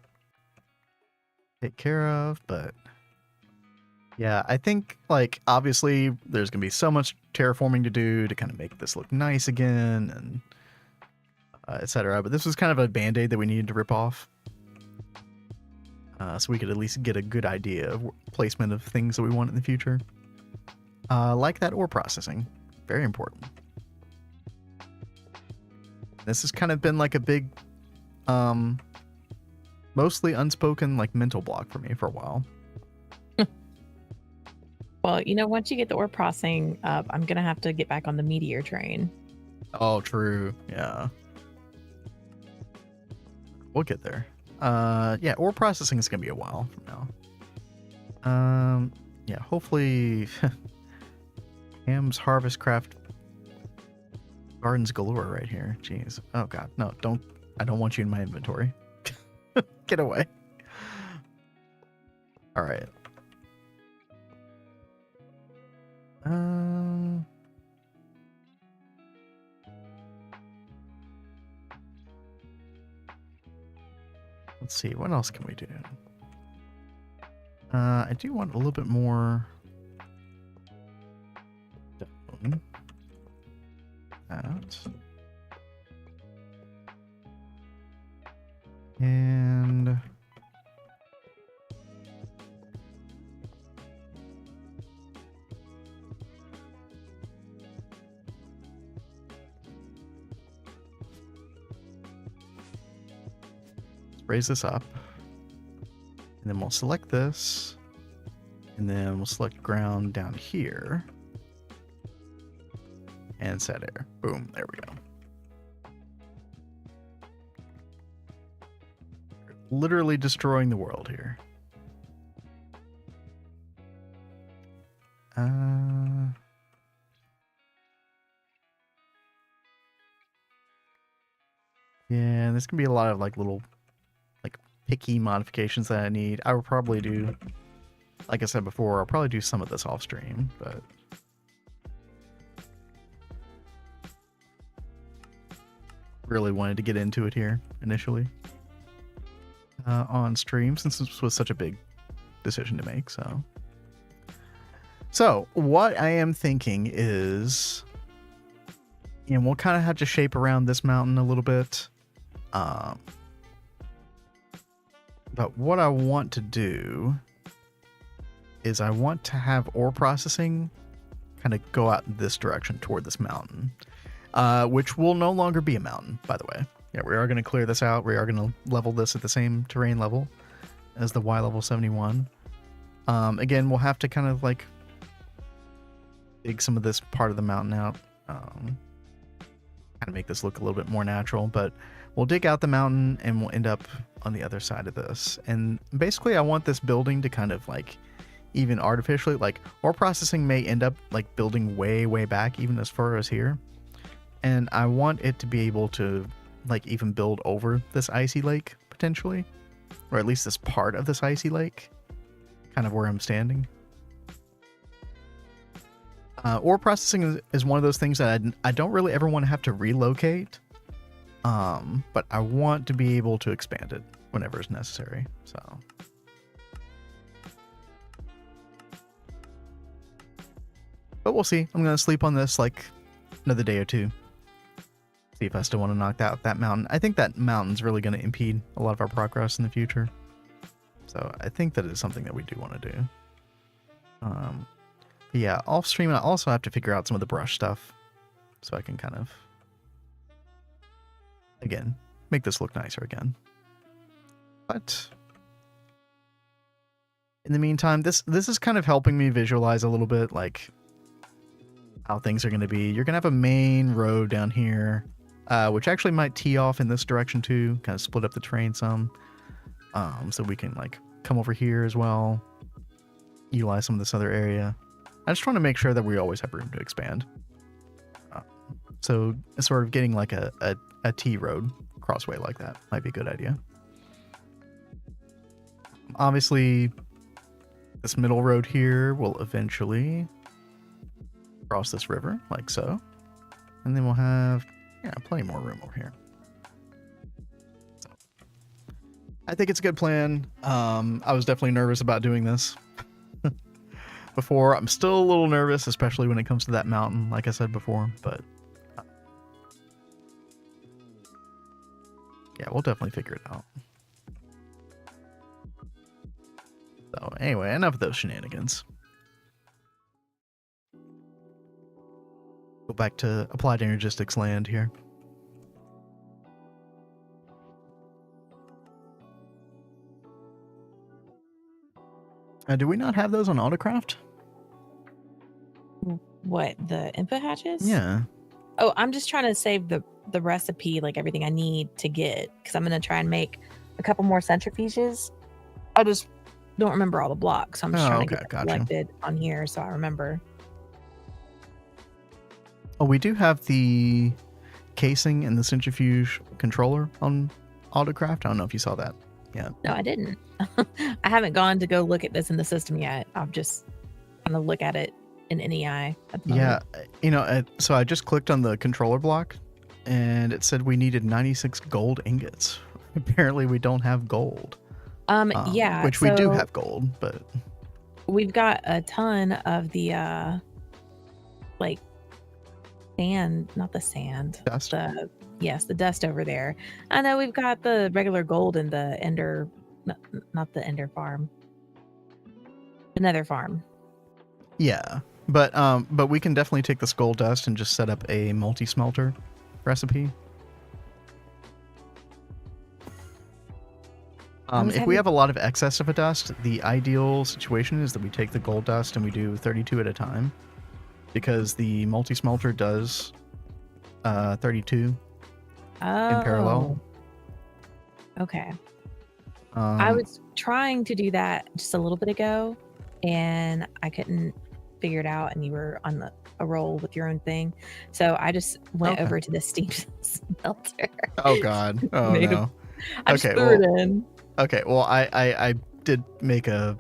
take care of, but yeah, I think like obviously there's gonna be so much terraforming to do to kind of make this look nice again and etc. But this was kind of a band-aid that we needed to rip off, so we could at least get a good idea of placement of things that we want in the future, like that ore processing, very important. This has kind of been like a big, mostly unspoken like mental block for me for a while. Well, once you get the ore processing up, I'm gonna have to get back on the meteor train. Oh, true. Yeah. We'll get there. Yeah, ore processing is gonna be a while from now. Yeah, hopefully Ham's Harvest Craft Gardens galore right here. Jeez. Oh god. No, I don't want you in my inventory. Get away. All right. Let's see, what else can we do? I do want a little bit more stone. And raise this up. And then we'll select this. And then we'll select ground down here. And set air. Boom. There we go. Literally destroying the world here. Yeah, there's gonna be a lot of like little like picky modifications that I need. I will probably do, like I said before, I'll probably do some of this off stream, but really wanted to get into it here initially on stream since this was such a big decision to make. So what I am thinking is, you know, we'll kind of have to shape around this mountain a little bit. But what I want to do is I want to have ore processing kind of go out in this direction toward this mountain, which will no longer be a mountain, by the way. Yeah, we are going to clear this out. We are going to level this at the same terrain level as the Y level 71. Again, we'll have to kind of like dig some of this part of the mountain out, kind of make this look a little bit more natural, but we'll dig out the mountain and we'll end up on the other side of this. And basically I want this building to kind of like even artificially, like ore processing may end up like building way back, even as far as here. And I want it to be able to like even build over this icy lake potentially, or at least this part of this icy lake, kind of where I'm standing. Ore processing is one of those things that I don't really ever want to have to relocate, but I want to be able to expand it whenever it's necessary. So but we'll see. I'm gonna sleep on this like another day or two, see if I still want to knock out that mountain. I think that mountain's really going to impede a lot of our progress in the future, so I think that is something that we do want to do. Yeah, off stream I also have to figure out some of the brush stuff so I can kind of, again, make this look nicer again. But in the meantime, this is kind of helping me visualize a little bit like how things are going to be. You're going to have a main road down here, which actually might tee off in this direction too, kind of split up the terrain some, so we can like come over here as well, utilize some of this other area. I just want to make sure that we always have room to expand. So sort of getting like a T road crossway like that might be a good idea. Obviously, this middle road here will eventually cross this river like so. And then we'll have, yeah, plenty more room over here. So, I think it's a good plan. I was definitely nervous about doing this before. I'm still a little nervous, especially when it comes to that mountain, like I said before, but yeah, we'll definitely figure it out. So anyway, enough of those shenanigans. Go back to applied energistics land here. Do we not have those on Autocraft? What, the input hatches? Yeah. Oh, I'm just trying to save the recipe, like everything I need to get, because I'm going to try and make a couple more centrifuges. I just don't remember all the blocks. So I'm just trying to get them selected on here so I remember. Oh, we do have the casing and the centrifuge controller on Autocraft. I don't know if you saw that. Yeah. No, I didn't. I haven't gone to go look at this in the system yet. I've just kind of look at it in NEI at the moment. Yeah, you know, so I just clicked on the controller block and it said we needed 96 gold ingots. Apparently we don't have gold. Yeah. Which we do have gold, but we've got a ton of the like sand, not the sand. Dust? Yes, the dust over there. I know we've got the regular gold in the Ender, not the Ender farm, the Nether farm. Yeah, but we can definitely take this gold dust and just set up a multi-smelter recipe. If we have a lot of excess of a dust, the ideal situation is that we take the gold dust and we do 32 at a time, because the multi-smelter does 32 in parallel. Okay. I was trying to do that just a little bit ago, and I couldn't figure it out, and you were on a roll with your own thing. So I just went over to the steam smelter. Oh, God. Oh, no. I just threw it in. Okay, well, I did make a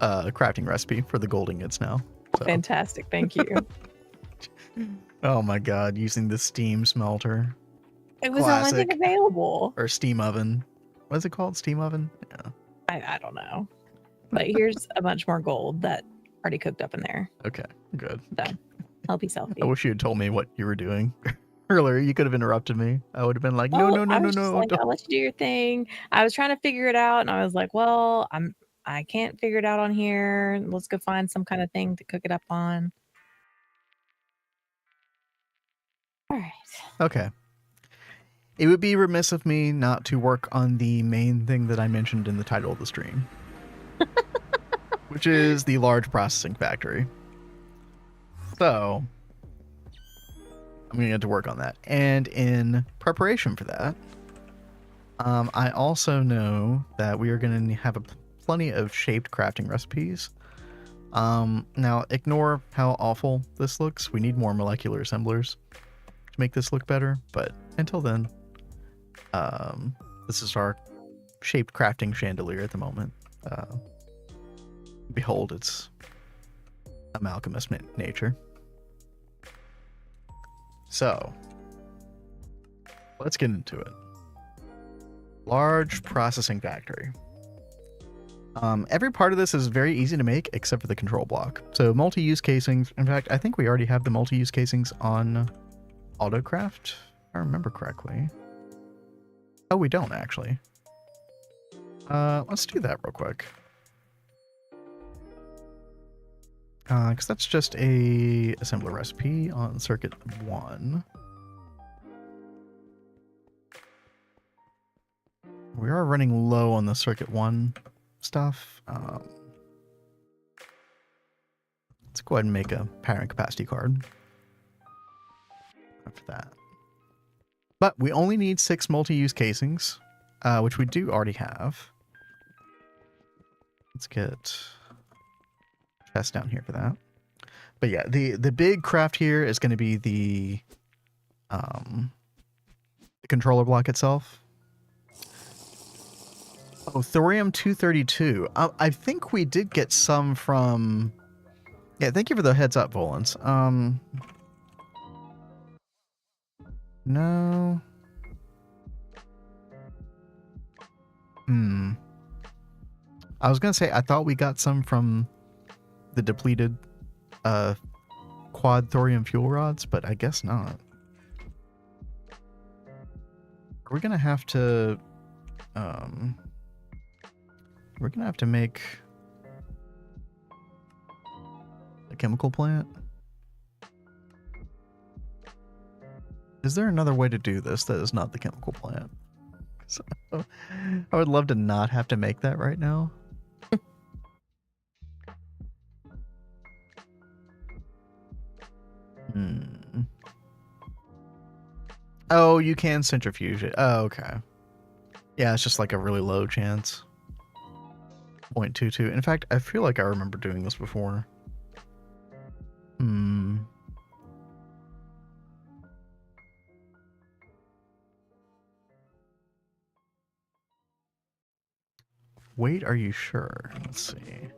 crafting recipe for the gold ingots now. So. Fantastic, thank you. Oh my God, using the steam smelter. It was the only thing available. Or steam oven. What is it called? Steam oven? Yeah. I don't know. But here's a bunch more gold that already cooked up in there. Okay, good. So, help yourself. I wish you had told me what you were doing earlier. You could have interrupted me. I would have been like, no. Like, I'll let you do your thing. I was trying to figure it out, and I was like, well, I can't figure it out on here. Let's go find some kind of thing to cook it up on. All right. Okay. It would be remiss of me not to work on the main thing that I mentioned in the title of the stream, which is the large processing factory. So I'm going to get to work on that. And in preparation for that, I also know that we are going to have plenty of shaped crafting recipes. Now, ignore how awful this looks. We need more molecular assemblers to make this look better. But until then, this is our shaped crafting chandelier at the moment. Behold its amalgamous nature. So, let's get into it. Large processing factory. Every part of this is very easy to make except for the control block. So multi-use casings. In fact, I think we already have the multi-use casings on AutoCraft, if I remember correctly. Oh, we don't actually. Let's do that real quick. Because that's just a assembler recipe on circuit 1. We are running low on the circuit 1 stuff. Let's go ahead and make a parent capacity card after that. But we only need 6 multi-use casings, which we do already have. Let's get chest down here for that. But yeah, the big craft here is going to be the controller block itself. Oh, thorium-232. I think we did get some from... Yeah, thank you for the heads up, Volans. No. I was going to say, I thought we got some from the depleted quad thorium fuel rods, but I guess not. Are we going to have to... we're going to have to make a chemical plant. Is there another way to do this that is not the chemical plant? So, I would love to not have to make that right now. Oh, you can centrifuge it. Oh, okay. Yeah, it's just like a really low chance. 0.22. In fact, I feel like I remember doing this before. Wait, are you sure? Let's see.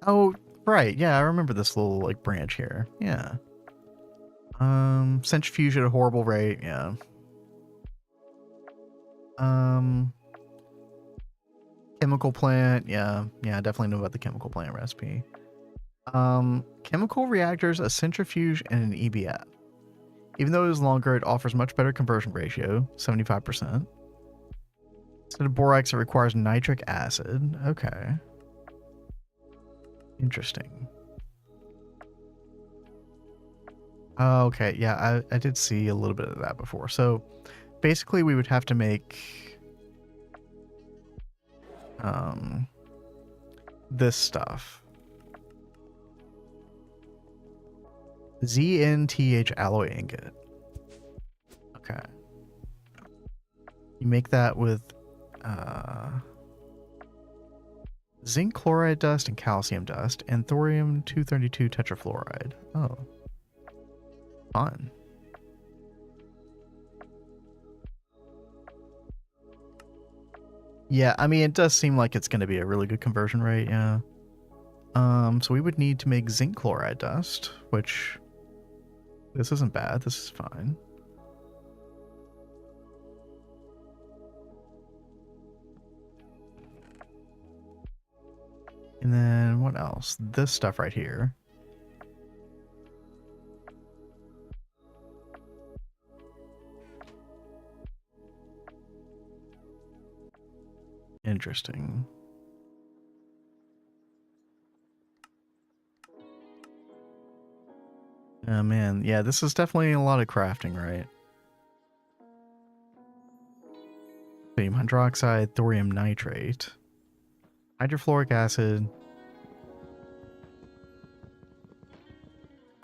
Oh, right. Yeah, I remember this little like branch here. Yeah. Centrifuge at a horrible rate. Yeah. Chemical plant. Yeah. Yeah, I definitely know about the chemical plant recipe. Chemical reactors, a centrifuge, and an EBF. Even though it is longer, it offers much better conversion ratio, 75%. Instead of borax, it requires nitric acid. Okay. Interesting. Oh, okay, yeah, I did see a little bit of that before. So basically we would have to make this stuff. ZNTH alloy ingot. Okay. You make that with zinc chloride dust and calcium dust and thorium-232 tetrafluoride. Oh. Fun. Yeah, I mean, it does seem like it's going to be a really good conversion rate, yeah. So we would need to make zinc chloride dust, which this isn't bad. This is fine. And then what else? This stuff right here. Interesting. Oh man, yeah, this is definitely a lot of crafting, right? Sodium hydroxide, thorium nitrate, hydrofluoric acid,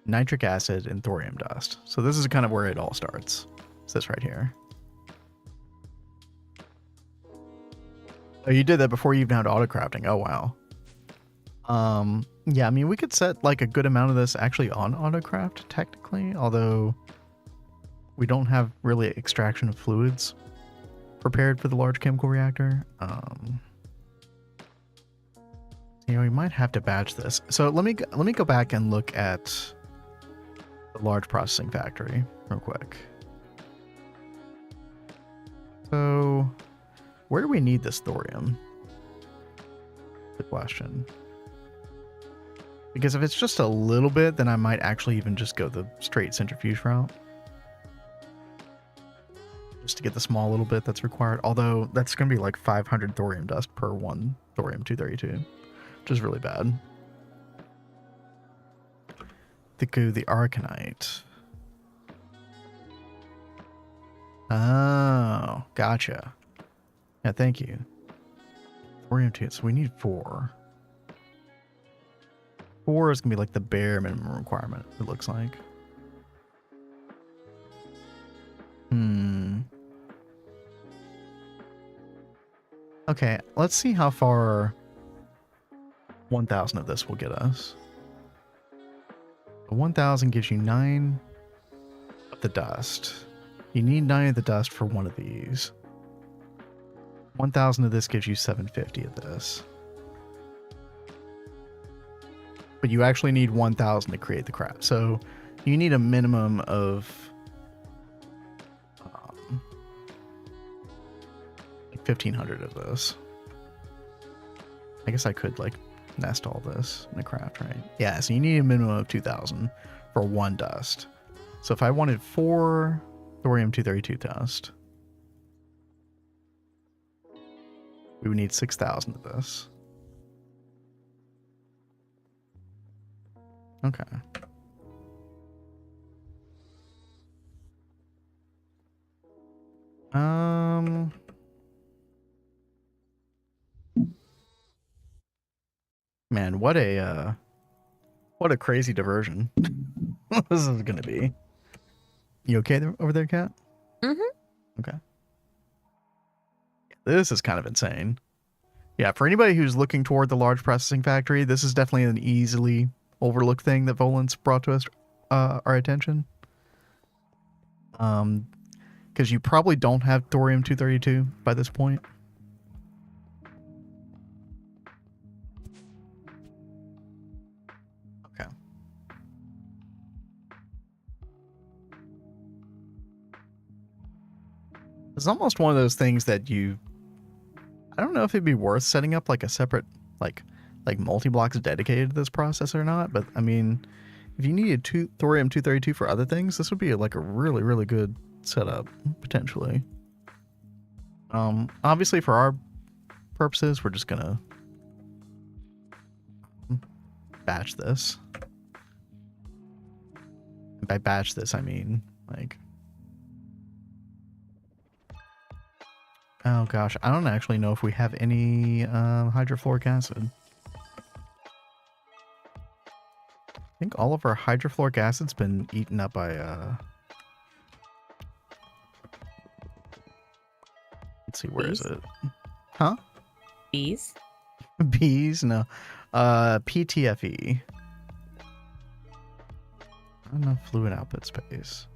nitric acid, and thorium dust. So this is kind of where it all starts. It's this right here. Oh, you did that before you even had auto crafting. Oh wow. Yeah, I mean, we could set like a good amount of this actually on autocraft technically, although we don't have really extraction of fluids prepared for the large chemical reactor. You know, we might have to batch this. So let me go back and look at the large processing factory real quick. So where do we need this thorium? Good question. Because if it's just a little bit, then I might actually even just go the straight centrifuge route. Just to get the small little bit that's required. Although that's going to be like 500 thorium dust per one thorium-232, which is really bad. The arcanite. Oh, gotcha. Yeah, thank you. Thorium-2, so we need 4. 4 is going to be like the bare minimum requirement, it looks like. Okay, let's see how far 1,000 of this will get us. 1,000 gives you 9 of the dust. You need 9 of the dust for one of these. 1,000 of this gives you 750 of this. But you actually need 1,000 to create the craft. So you need a minimum of like 1,500 of this. I guess I could like nest all this in a craft, right? Yeah, so you need a minimum of 2,000 for one dust. So if I wanted 4 thorium-232 dust, we would need 6,000 of this. Okay. Man, what a crazy diversion this is gonna be. You okay there, over there, Kat? Mm-hmm. Okay. This is kind of insane. Yeah, for anybody who's looking toward the large processing factory, this is definitely an easily overlooked thing that Volan's brought to us, our attention. Because you probably don't have thorium-232 by this point. Okay. It's almost one of those things that I don't know if it'd be worth setting up like a separate like like multi-blocks dedicated to this process or not, but I mean, if you needed thorium 232 for other things, this would be like a really, really good setup potentially. Obviously for our purposes, we're just gonna batch this. And by batch this, I mean like, oh gosh, I don't actually know if we have any hydrofluoric acid. I think all of our hydrofluoric acid's been eaten up by let's see, where is it? Huh? Bees. Bees? No. PTFE. Not enough fluid output space.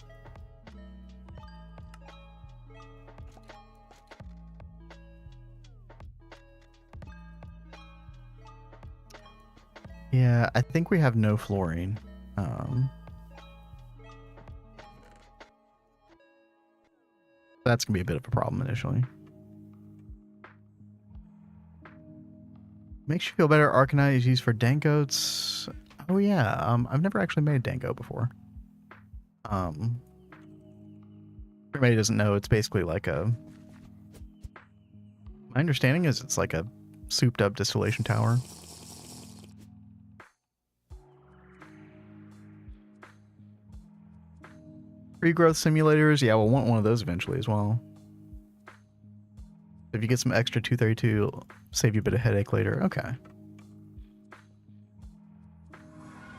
Yeah, I think we have no fluorine. That's gonna be a bit of a problem initially. Makes you feel better. Arcanite is used for dangotes. Oh yeah, I've never actually made dango before. If anybody doesn't know, it's basically like a... My understanding is it's like a souped up distillation tower. Regrowth simulators, yeah, we'll want one of those eventually as well. If you get some extra 232, it'll save you a bit of headache later. Okay.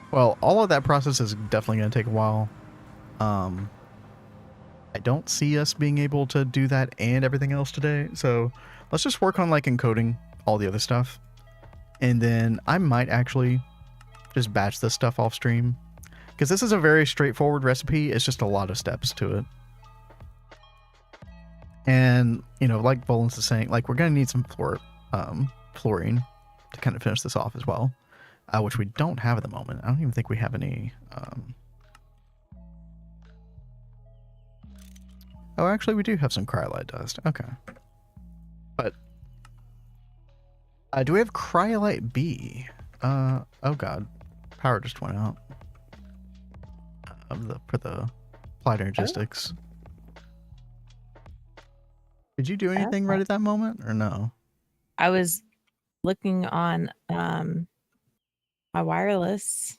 Well, all of that process is definitely going to take a while. I don't see us being able to do that and everything else today, so let's just work on like encoding all the other stuff. And then I might actually just batch this stuff off stream. Because this is a very straightforward recipe, it's just a lot of steps to it. And, you know, like Volans is saying, like, we're going to need some fluorine to kind of finish this off as well. Which we don't have at the moment. I don't even think we have any... Oh, actually, we do have some cryolite dust. Okay. But... do we have cryolite B? Oh god. Power just went out. For the applied energistics. Did you do anything right at that moment or no? I was looking on my wireless.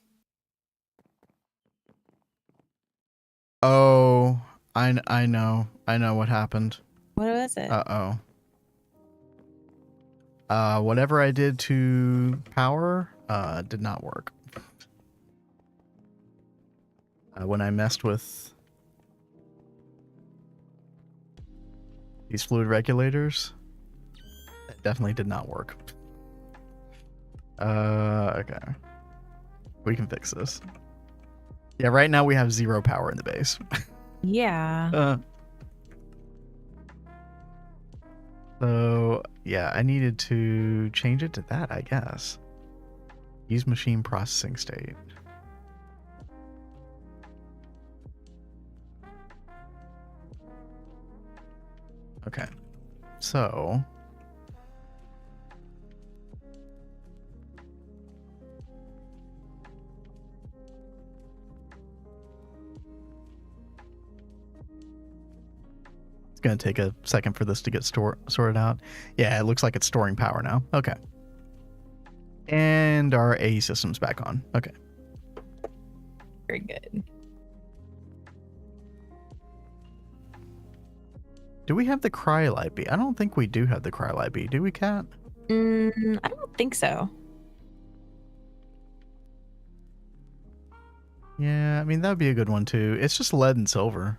Oh, I know what happened. What was it? Whatever I did to power did not work. When I messed with these fluid regulators, it definitely did not work. Okay. We can fix this. Yeah, right now we have 0 power in the base. Yeah. So, yeah, I needed to change it to that, I guess. Use machine processing state. Okay, so it's gonna take a second for this to get sorted out. Yeah, it looks like it's storing power now. Okay, and our AE system's back on. Okay, Very good. do we have the cryolite B? I don't think we do have the cryolite B. Do we, Kat? I don't think so. Yeah, I mean, that would be a good one too. It's just lead and silver.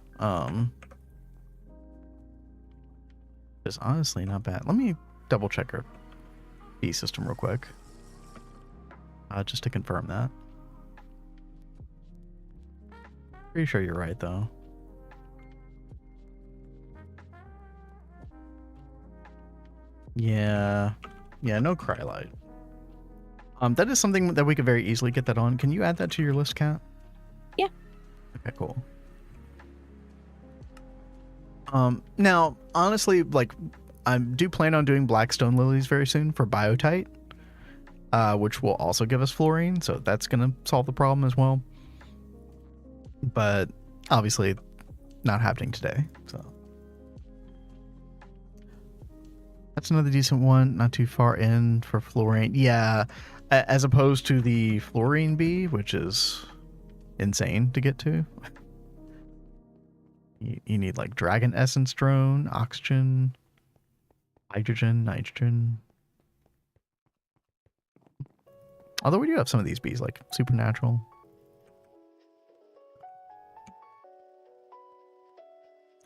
It's honestly not bad. Let me double check our B system real quick. Just to confirm that. Pretty sure you're right though. Yeah, no cryolite. That is something that we could very easily get that on. Can you add that to your list, Kat? Yeah. Okay, cool. Now, honestly, like, I do plan on doing blackstone lilies very soon for biotite. which will also give us fluorine, so that's going to solve the problem as well. But obviously not happening today, so that's another decent one. Not too far in for fluorine. Yeah, as opposed to the fluorine bee, which is insane to get to. You need like dragon essence drone, oxygen, hydrogen, nitrogen. Although we do have some of these bees, like supernatural.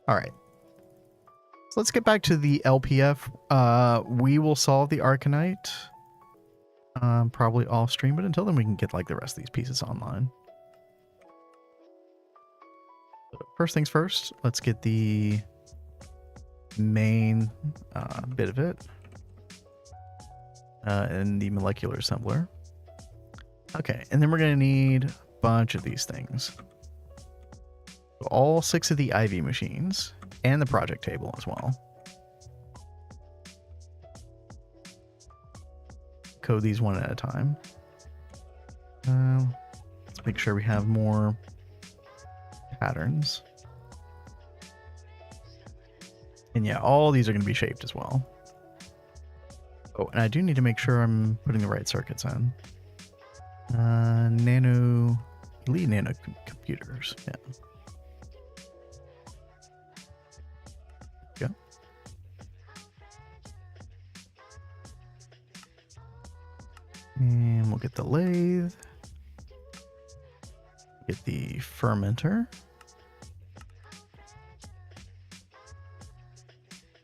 All right. So let's get back to the LPF. We will solve the Arcanite probably off stream, but until then we can get like the rest of these pieces online. So first things first, let's get the main bit of it and the molecular assembler. Okay, and then we're going to need a bunch of these things. So all 6 of the IV machines and the project table as well. Code these one at a time. Let's make sure we have more patterns. And yeah, all these are going to be shaped as well. Oh, and I do need to make sure I'm putting the right circuits in. Elite nano computers. Yeah. Go. And we'll get the lathe. Get the fermenter.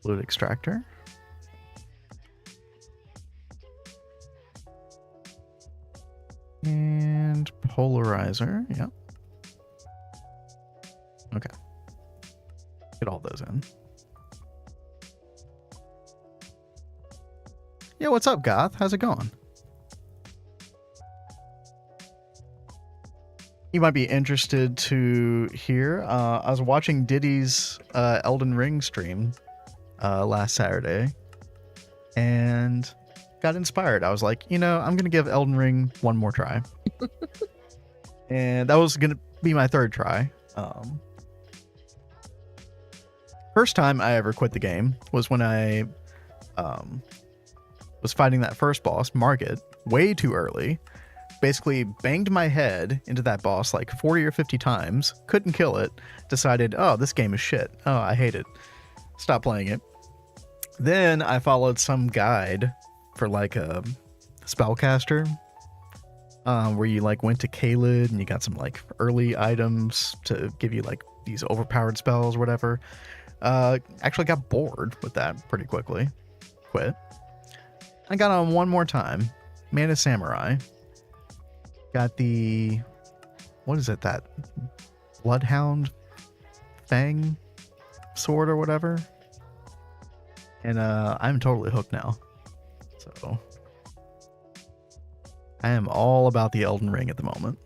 Fluid extractor. And polarizer. Yep. Okay. Get all those in. Yeah, what's up, Goth? How's it going? You might be interested to hear. I was watching Diddy's Elden Ring stream last Saturday and got inspired. I was like, you know, I'm going to give Elden Ring one more try. And that was going to be my 3rd try. First time I ever quit the game was when I was fighting that first boss, Margit, way too early. Basically banged my head into that boss like 40 or 50 times, couldn't kill it, decided, oh, this game is shit. Oh, I hate it. Stopped playing it. Then I followed some guide for like a spellcaster, where you like went to Caelid and you got some like early items to give you like these overpowered spells or whatever. Actually got bored with that pretty quickly. Quit. I got on one more time. Mana Samurai. Got the, what is it, that Bloodhound Fang sword or whatever. And I'm totally hooked now. So I am all about the Elden Ring at the moment.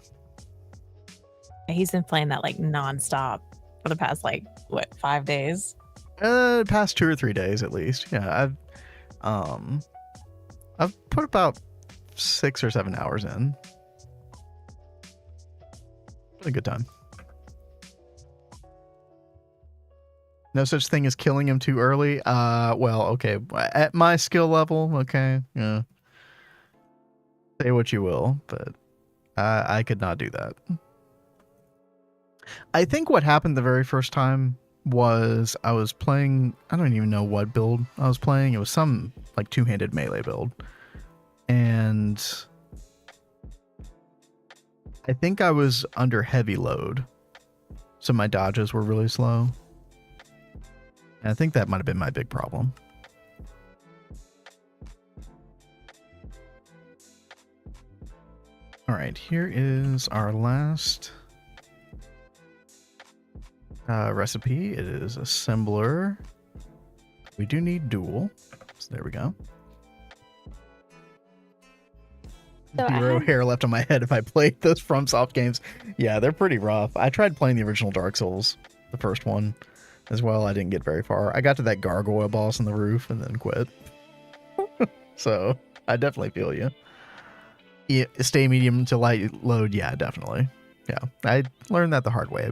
He's been playing that like nonstop for the past like what, 5 days? Past 2 or 3 days at least. Yeah, I've put about 6 or 7 hours in. A good time. No such thing as killing him too early. Well, okay. At my skill level, okay. Yeah. Say what you will, but I could not do that. I think what happened the very first time was I was playing, I don't even know what build I was playing. It was some like 2-handed melee build. And I think I was under heavy load, so my dodges were really slow. And I think that might have been my big problem. All right, here is our last recipe. It is assembler. We do need dual, so there we go. So Zero hair left on my head if I played those FromSoft games. Yeah, they're pretty rough. I tried playing the original Dark Souls, the first one, as well. I didn't get very far. I got to that gargoyle boss on the roof and then quit. So I definitely feel you. Yeah, stay medium to light load. Yeah, definitely. Yeah, I learned that the hard way.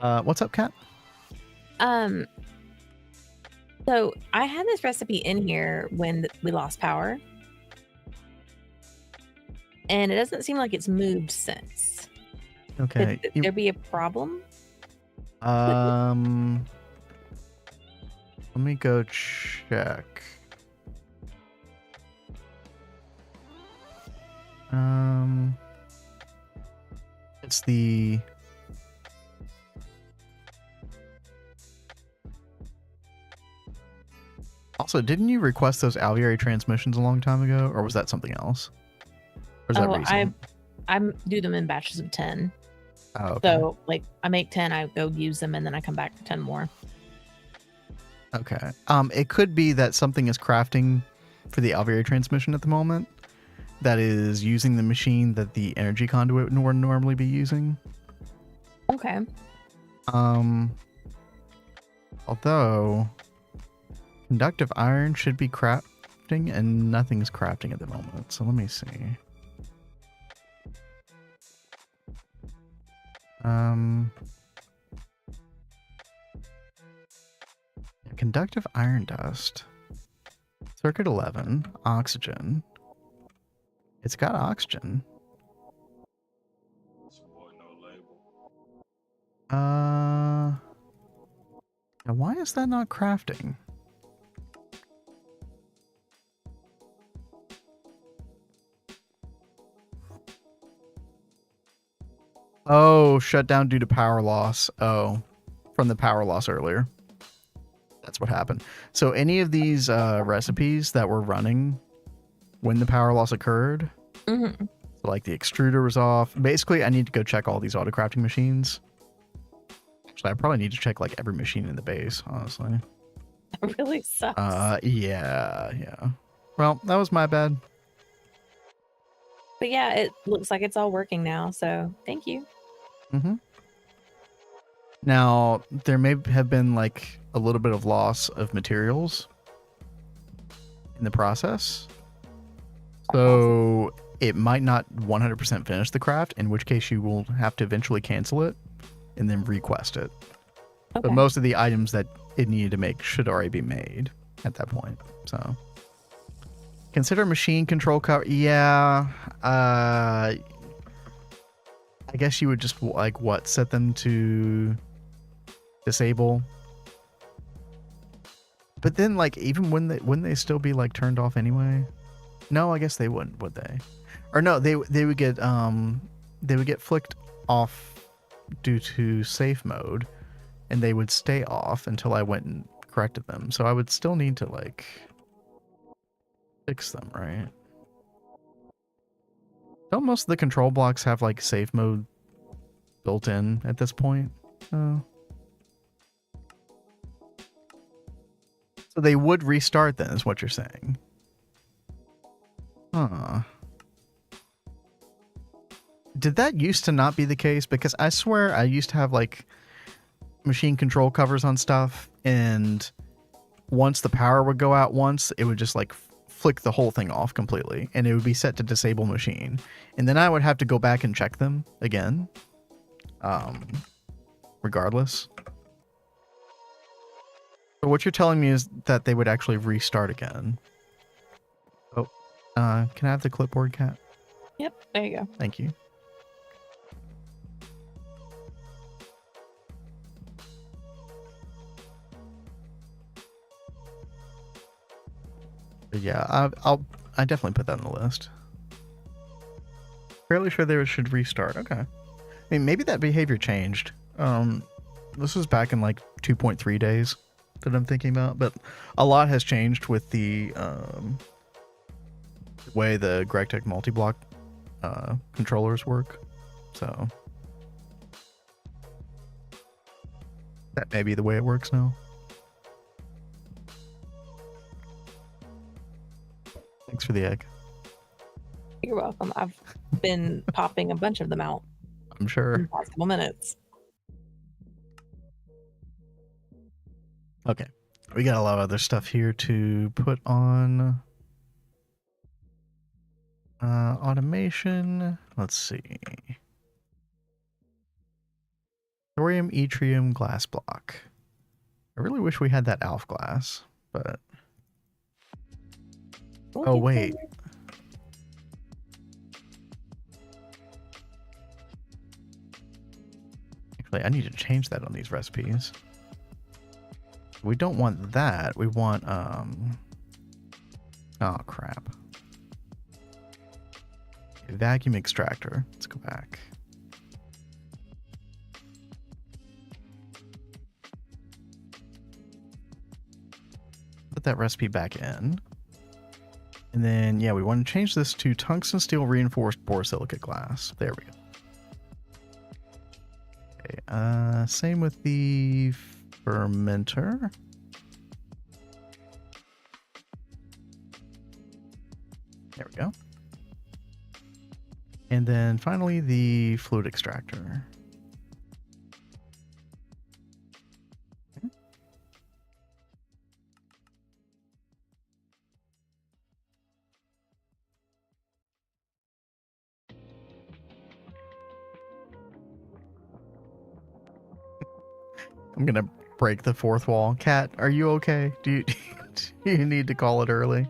What's up, Kat? So I had this recipe in here when we lost power, and it doesn't seem like it's moved since. Okay. Could there be a problem? Let me go check. It's the also, didn't you request those alveoli transmissions a long time ago, or was that something else? Or is that recent? I do them in batches of 10. Oh, okay. So like I make 10, I go use them, and then I come back for 10 more. Okay. It could be that something is crafting for the alveoli transmission at the moment that is using the machine that the energy conduit would normally be using. Okay. Although conductive iron should be crafting and nothing's crafting at the moment. So let me see. Conductive iron dust. Circuit 11. Oxygen. It's got oxygen. Now why is that not crafting? Oh, shut down due to power loss. Oh, from the power loss earlier. That's what happened. So any of these recipes that were running when the power loss occurred, so like the extruder was off. Basically, I need to go check all these auto crafting machines. Actually, I probably need to check like every machine in the base, honestly. That really sucks. Yeah. Well, that was my bad. But yeah, it looks like it's all working now. So thank you. Now, there may have been like a little bit of loss of materials in the process. So it might not 100% finish the craft, in which case you will have to eventually cancel it and then request it. Okay. But most of the items that it needed to make should already be made at that point. So consider machine control cover. Yeah. I guess you would just like set them to disable. But then like even wouldn't they still be like turned off anyway? No, I guess they wouldn't, would they? Or no, they would get flicked off due to safe mode, and they would stay off until I went and corrected them. So I would still need to like fix them, right? Don't most of the control blocks have like safe mode built in at this point? Oh. So they would restart then, is what you're saying? Huh. Did that used to not be the case? Because I swear I used to have like machine control covers on stuff, and once the power would go out once, it would just like flick the whole thing off completely, and it would be set to disable machine. And then I would have to go back and check them again. Regardless. So what you're telling me is that they would actually restart again. Oh, can I have the clipboard, Cat? Yep, there you go. Thank you. But yeah, I definitely put that on the list. Fairly sure they should restart. Okay. I mean, maybe that behavior changed. This was back in like 2.3 days that I'm thinking about, but a lot has changed with the way the Gregtech multi-block controllers work. So that may be the way it works now. Thanks for the egg. You're welcome. I've been popping a bunch of them out I'm sure. in the past couple minutes. Okay. We got a lot of other stuff here to put on. Automation. Let's see. Thorium, yttrium, glass block. I really wish we had that ALF glass, but We'll oh get wait. there. Actually, I need to change that on these recipes. We don't want that. We want oh crap. A vacuum extractor. Let's go back. Put that recipe back in. And then, yeah, we want to change this to tungsten steel reinforced borosilicate glass. There we go. Okay, same with the fermenter. There we go. And then finally, the fluid extractor. I'm gonna break the fourth wall. Cat, are you okay? Do you do you need to call it early?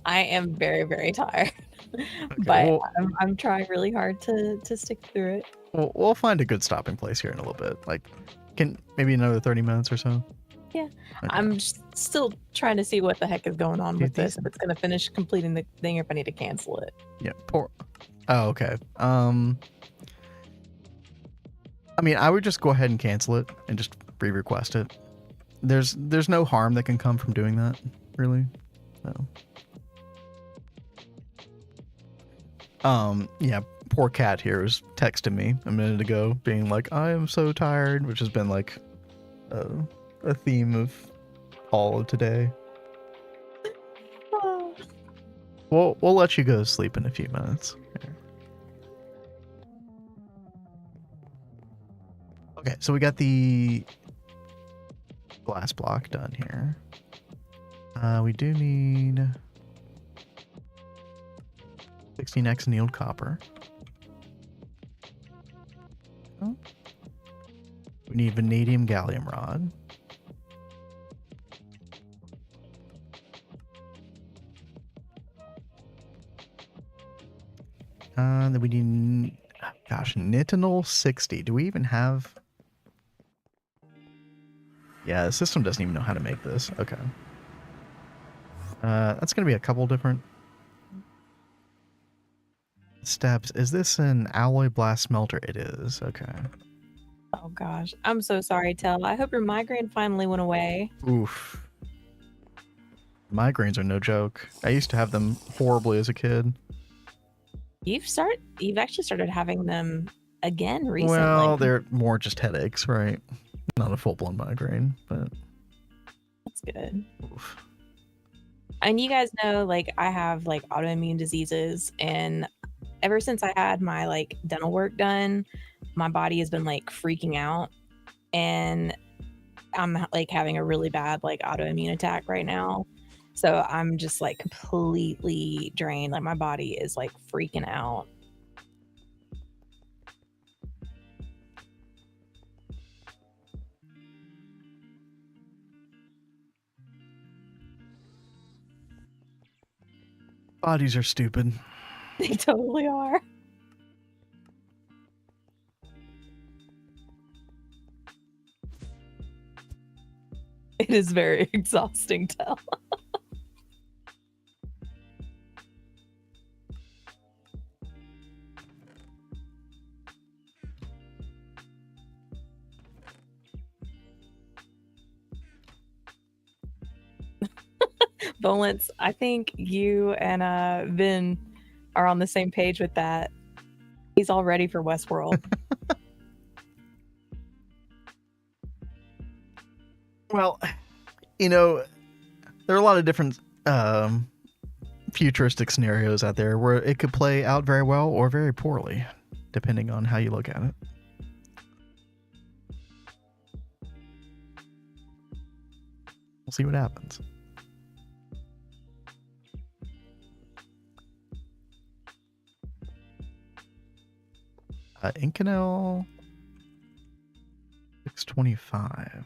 I am very, very tired, Okay, but well, I'm trying really hard to stick through it. we'll find a good stopping place here in a little bit. Like, can maybe another 30 minutes or so. Yeah, Okay. I'm still trying to see what the heck is going on Dude, with this. these- If it's gonna finish completing the thing, or if I need to cancel it. Yeah, poor. Oh, okay. I mean, I would just go ahead and cancel it and just re-request it. There's no harm that can come from doing that, really. So. Yeah, poor Cat here was texting me a minute ago, being like, "I am so tired," which has been like a theme of all of today. Oh. We'll let you go to sleep in a few minutes. Here. Okay, so we got the glass block done here. We do need 16x annealed copper. Oh. We need vanadium gallium rod. Then we need, gosh, nitinol 60. Do we even have? Yeah, the system doesn't even know how to make this. Okay. That's going to be a couple different steps. Is this an alloy blast smelter? It is. Okay. Oh gosh, I'm so sorry, Tell. I hope your migraine finally went away. Oof. Migraines are no joke. I used to have them horribly as a kid. You've actually started having them again recently. Well, they're more just headaches, right? Not a full-blown migraine, but That's good. oof. And you guys know, like, I have like autoimmune diseases, and ever since I had my like dental work done, my body has been like freaking out, and I'm like having a really bad like autoimmune attack right now. So I'm just like completely drained. Like my body is like freaking out. Bodies are stupid. They totally are. It is very exhausting, Tell. Volance, I think you and Vin are on the same page with that. He's all ready for Westworld. Well, you know, there are a lot of different futuristic scenarios out there where it could play out very well or very poorly, depending on how you look at it. We'll see what happens. Inconel 625.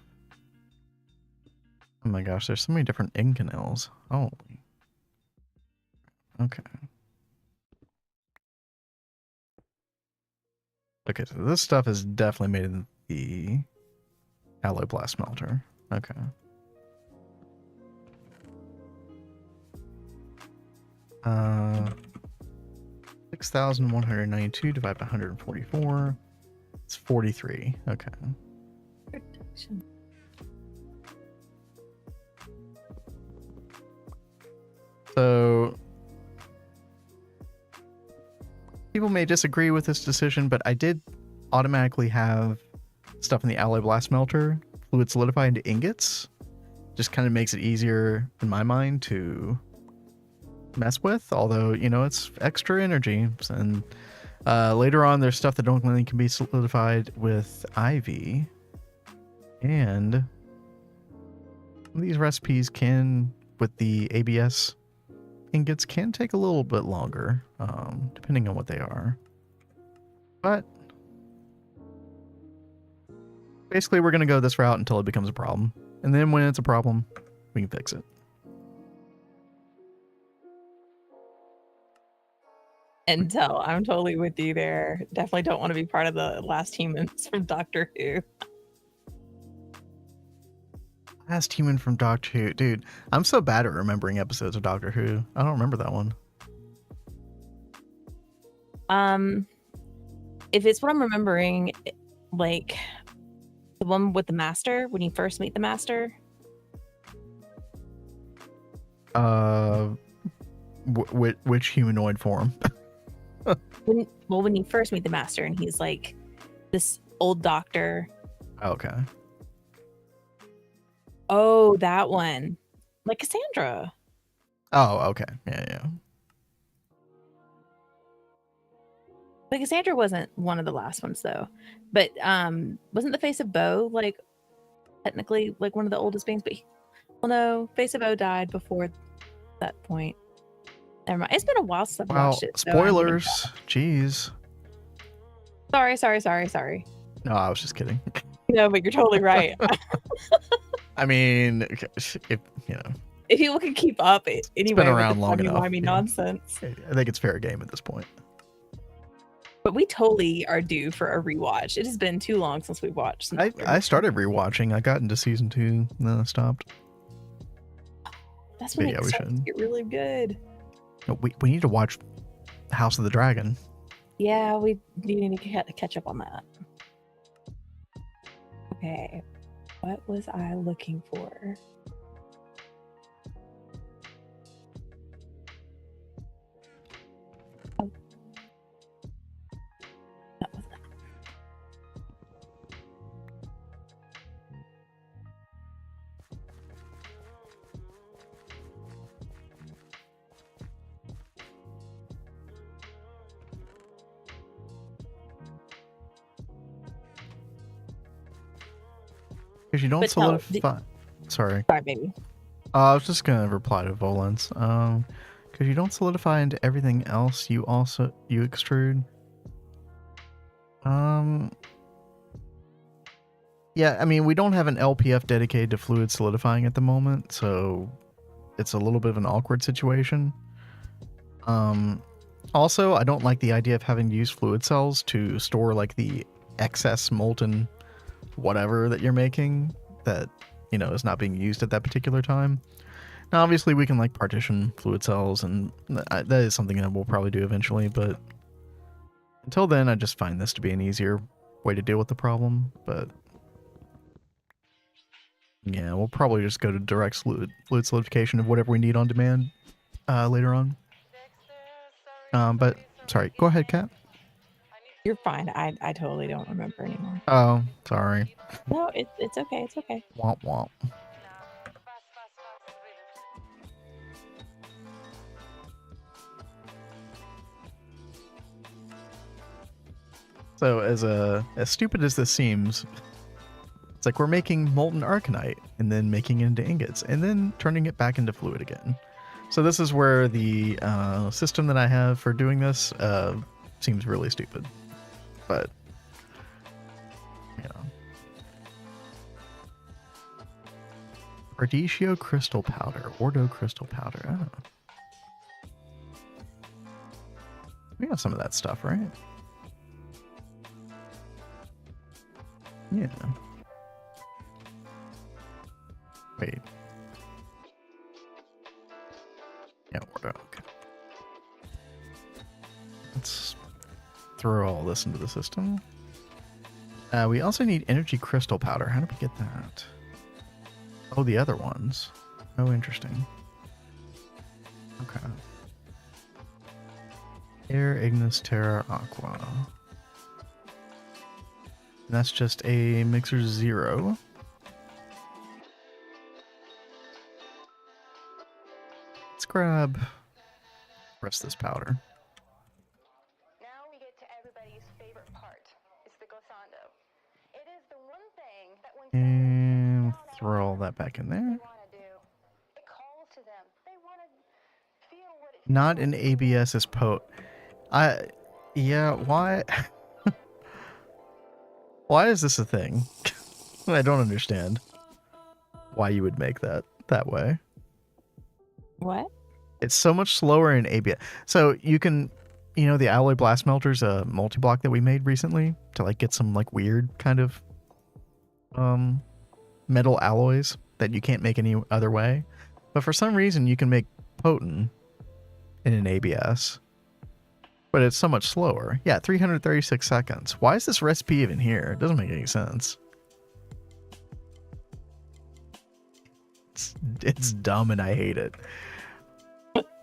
Oh my gosh, there's so many different Inconels. Oh. Okay. Okay, so this stuff is definitely made in the alloy blast smelter. Okay. Uh, 6,192 divided by 144. It's 43. Okay. Protection. So people may disagree with this decision, but I did automatically have stuff in the alloy blast smelter fluid solidify into ingots. Just kind of makes it easier in my mind to mess with, although, you know, it's extra energy. And later on, there's stuff that only can be solidified with IV. And some of these recipes can, with the ABS ingots, can take a little bit longer, depending on what they are. But basically, we're going to go this route until it becomes a problem. And then when it's a problem, we can fix it. Intel, I'm totally with you there. Definitely don't want to be part of the last humans from Doctor Who. Last human from Doctor Who. Dude, I'm so bad at remembering episodes of Doctor Who. I don't remember that one. If it's what I'm remembering, like the one with the master, when you first meet the master. Which humanoid form? When you first meet the master and he's like this old doctor. Okay. Oh, that one. Like Cassandra. Oh, okay. Yeah. But Cassandra wasn't one of the last ones though. But wasn't the Face of Bo like technically like one of the oldest beings? But well, no, Face of Bo died before that point. Never mind. It's been a while since I've Wow, watched it. So spoilers. Jeez. Sorry. No, I was just kidding. No, but you're totally right. I mean, if you know, If people can keep up it anyway, been around long enough. timey-wimey nonsense. I think it's fair game at this point. But we totally are due for a rewatch. It has been too long since we've watched. I started rewatching. I got into season 2, and then I stopped. That's when Yeah, it we starts to should. get really good. No, we need to watch House of the Dragon. Yeah, we do need to catch up on that. Okay, what was I looking for? Oh. That was that. Because you don't But no, solidify. Sorry. Sorry, baby. I was just gonna reply to Volans. Because you don't solidify into everything else, you extrude. Yeah, I mean, we don't have an LPF dedicated to fluid solidifying at the moment, so it's a little bit of an awkward situation. Also, I don't like the idea of having to use fluid cells to store like the excess molten whatever that you're making that, you know, is not being used at that particular time. Now, obviously, we can like partition fluid cells, and that is something that we'll probably do eventually, but until then, I just find this to be an easier way to deal with the problem. But yeah, we'll probably just go to direct fluid solidification of whatever we need on demand later on. But sorry, go ahead, Kat. You're fine. I totally don't remember anymore. Oh, sorry. No, it's okay. It's okay. Womp womp. So as stupid as this seems, it's like we're making molten arcanite and then making it into ingots and then turning it back into fluid again. So this is where the system that I have for doing this seems really stupid. but yeah. Radicchio crystal powder, Ordo crystal powder. Oh. We have some of that stuff, right? Yeah. Wait. Yeah, Ordo. Okay. Let's throw all this into the system. We also need energy crystal powder. How do we get that? Oh, the other ones. Oh, interesting. Okay. Air, Ignis, Terra, Aqua. And that's just a mixer 0. Let's grab the rest of this powder. Now we get to everybody's favorite part. It's the glissando. It is the one thing that when And someone throw all that back in there. want to do, it calls to them. They want to feel what it Not feels in ABS is yeah, why? Why is this a thing? I don't understand why you would make that way. What? It's so much slower in ABS. So you can, the alloy blast melters, a multi-block that we made recently to like get some like weird kind of metal alloys that you can't make any other way. But for some reason you can make potent in an ABS. But it's so much slower. Yeah, 336 seconds. Why is this recipe even here? It doesn't make any sense. It's dumb and I hate it.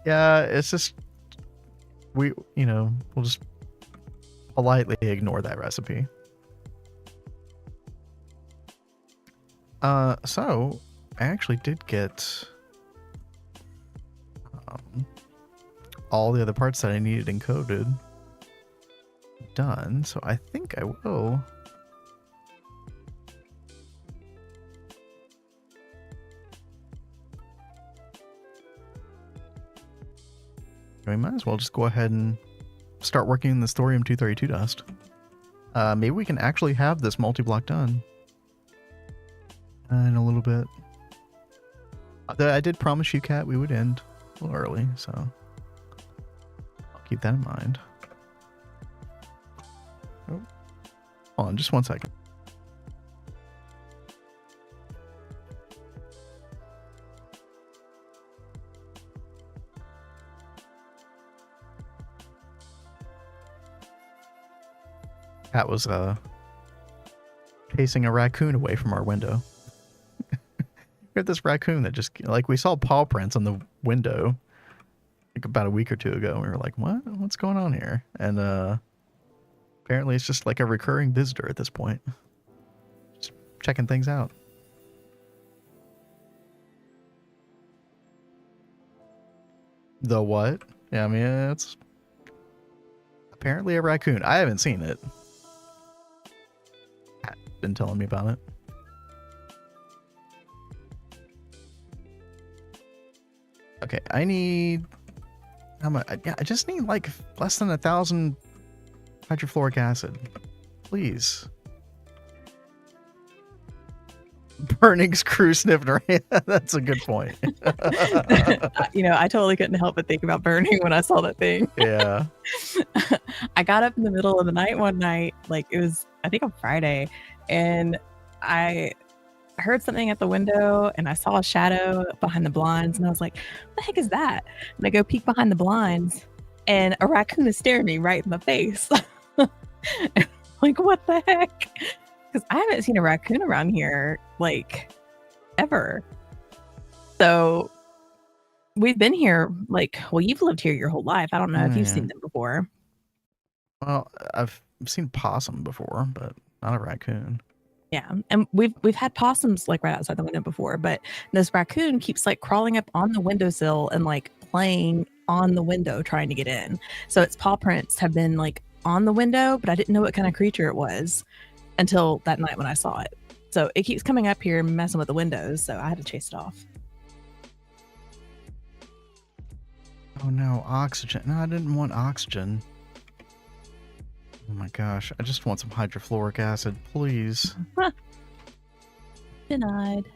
Yeah, it's just we'll just politely ignore that recipe. So I actually did get all the other parts that I needed encoded done, so I think I will we might as well just go ahead and start working in this thorium-232 dust. Maybe we can actually have this multi-block done in a little bit. I did promise you, Kat, we would end a little early, so I'll keep that in mind. Oh, hold on just one second. Kat was chasing a raccoon away from our window. We had this raccoon that just, like, we saw paw prints on the window like about a week or two ago, and we were like, what's going on here? And apparently it's just like a recurring visitor at this point, just checking things out. The what? Yeah, I mean, it's apparently a raccoon. I haven't seen it. Pat's been telling me about it. Okay, I need how much? Yeah, I just need like less than 1,000 hydrofluoric acid, please. Burning screw sniffer. That's a good point. I totally couldn't help but think about burning when I saw that thing. Yeah. I got up in the middle of the night one night, like it was, I think on Friday, and I heard something at the window and I saw a shadow behind the blinds and I was like, what the heck is that? And I go peek behind the blinds and a raccoon is staring me right in the face. Like, what the heck? Because I haven't seen a raccoon around here, like, ever. So we've been here, like, well, you've lived here your whole life. I don't know if you've seen them before. Well, I've seen possum before, but not a raccoon. Yeah, and we've had possums like right outside the window before, but this raccoon keeps like crawling up on the windowsill and like playing on the window trying to get in. So its paw prints have been like on the window, but I didn't know what kind of creature it was until that night when I saw it. So it keeps coming up here and messing with the windows, so I had to chase it off. Oh no, oxygen. No, I didn't want oxygen. Oh my gosh, I just want some hydrofluoric acid, please. Denied.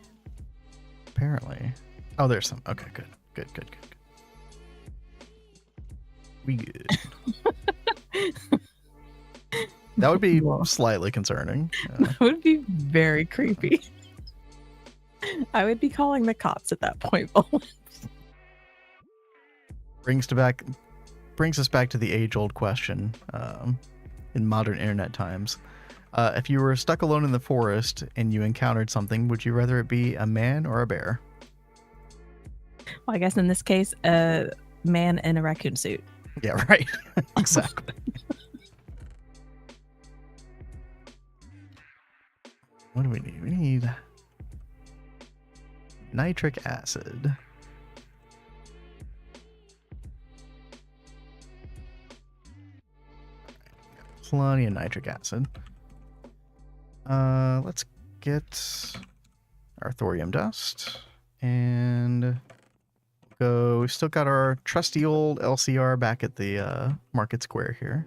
Apparently. Oh, there's some. Okay, good. Good. We good. That would be Whoa. slightly concerning. That would be very creepy. I would be calling the cops at that point. Brings us back to the age-old question in modern internet times. If you were stuck alone in the forest and you encountered something, would you rather it be a man or a bear? Well, I guess in this case, a man in a raccoon suit. Yeah, right. Exactly. What do we need? We need nitric acid. Plenty of nitric acid. Let's get our thorium dust and go. We still got our trusty old LCR back at the market square here.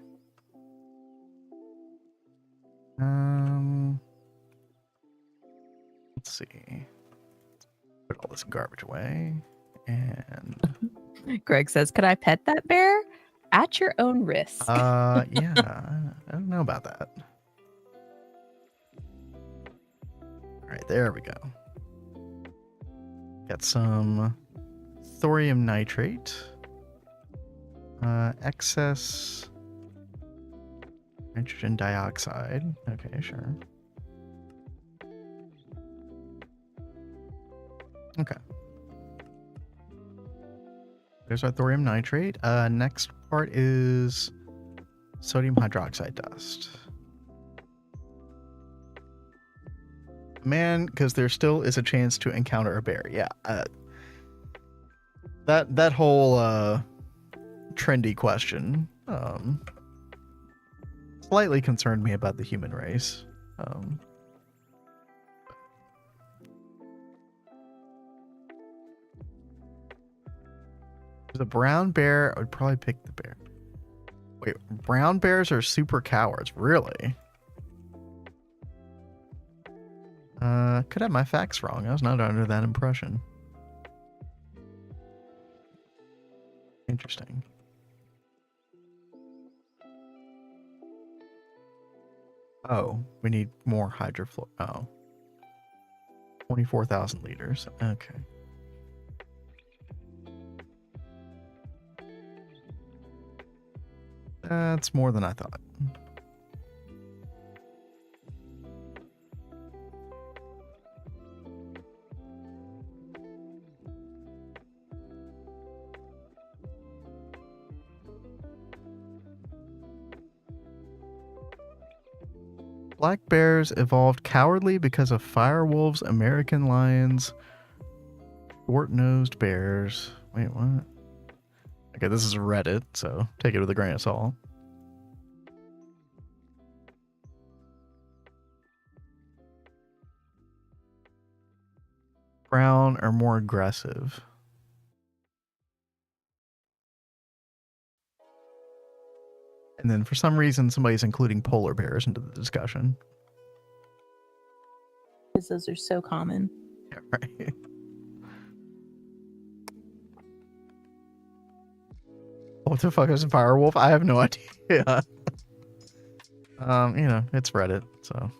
Let's see. Put all this garbage away. And Greg says, "Could I pet that bear at your own risk?" yeah, I don't know about that. All right, there we go. Got some thorium nitrate. Excess nitrogen dioxide. Okay, sure. Okay. There's our thorium nitrate. Next part is sodium hydroxide dust. Man, because there still is a chance to encounter a bear. Yeah. That whole trendy question slightly concerned me about the human race. The brown bear, I would probably pick the bear. Wait, brown bears are super cowards, really? Could have my facts wrong. I was not under that impression. Interesting. Oh, we need more hydrofluor. Oh. 24,000 liters. Okay. That's more than I thought. Black bears evolved cowardly because of fire wolves, American lions, short-nosed bears. Wait, what? Okay, this is Reddit, so take it with a grain of salt. Brown are more aggressive. And then for some reason, somebody's including polar bears into the discussion. Because those are so common. Yeah, right. What the fuck is a firewolf? I have no idea. You know, it's Reddit, so.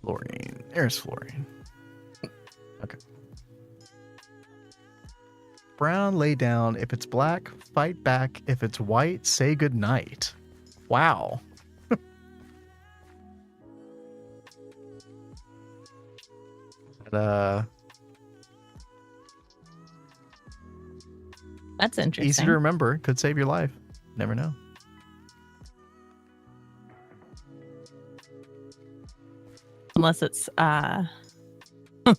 Fluorine. There's fluorine. Okay. Brown, lay down. If it's black, fight back. If it's white, say goodnight. Wow. But, That's interesting. easy to remember. Could save your life. Never know. Unless it's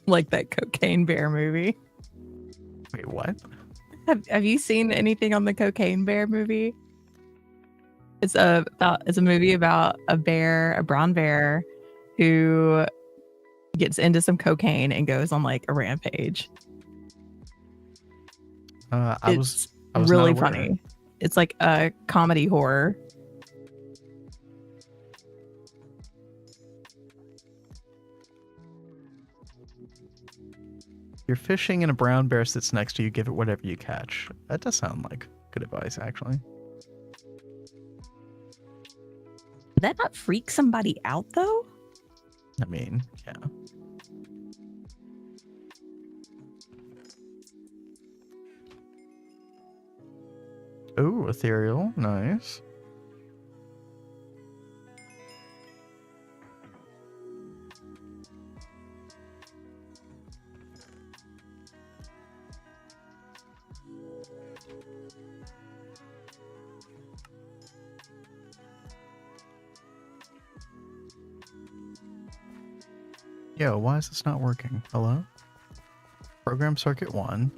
like that cocaine bear movie. Wait, what? Have you seen anything on the Cocaine Bear movie? It's a movie about a bear, a brown bear, who gets into some cocaine and goes on like a rampage. I was not really aware. funny. It's like a comedy horror. You're fishing and a brown bear sits next to you. Give it whatever you catch. That does sound like good advice, actually. Did that not freak somebody out though? I mean, yeah. Ooh, ethereal. Nice. Yo, why is this not working? Hello? Program circuit 1.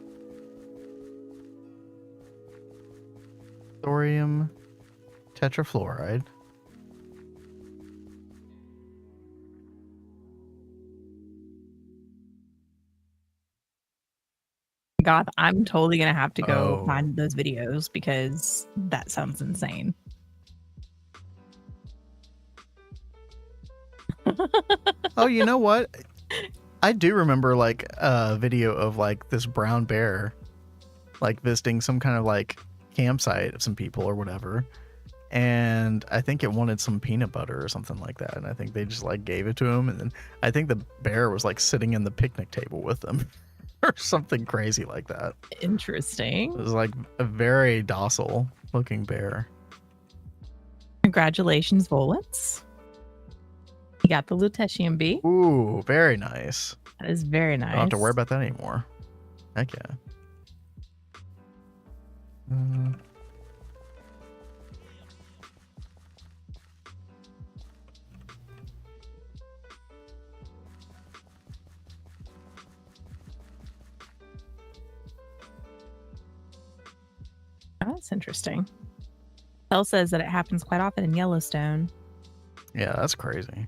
Thorium tetrafluoride. God, I'm totally gonna have to go Oh. find those videos because that sounds insane. Oh, you know what? I do remember like a video of like this brown bear like visiting some kind of like campsite of some people or whatever. And I think it wanted some peanut butter or something like that. And I think they just like gave it to him. And then I think the bear was like sitting in the picnic table with them or something crazy like that. Interesting. It was like a very docile looking bear. Congratulations, Volants. You got the Lutetium B. Ooh, very nice. That is very nice. I don't have to worry about that anymore. Heck yeah. Oh, that's interesting. Bell says that it happens quite often in Yellowstone. Yeah, that's crazy.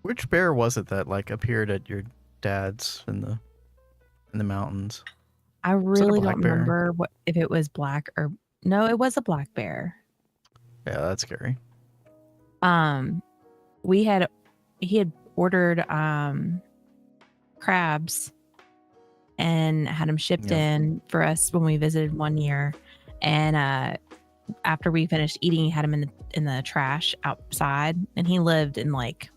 Which bear was it that like appeared at your dad's in the mountains? I really don't remember what if it was black or no, it was a black bear. Yeah, that's scary. He had ordered crabs and had them shipped in for us when we visited one year. And after we finished eating, he had them in the trash outside, and he lived in like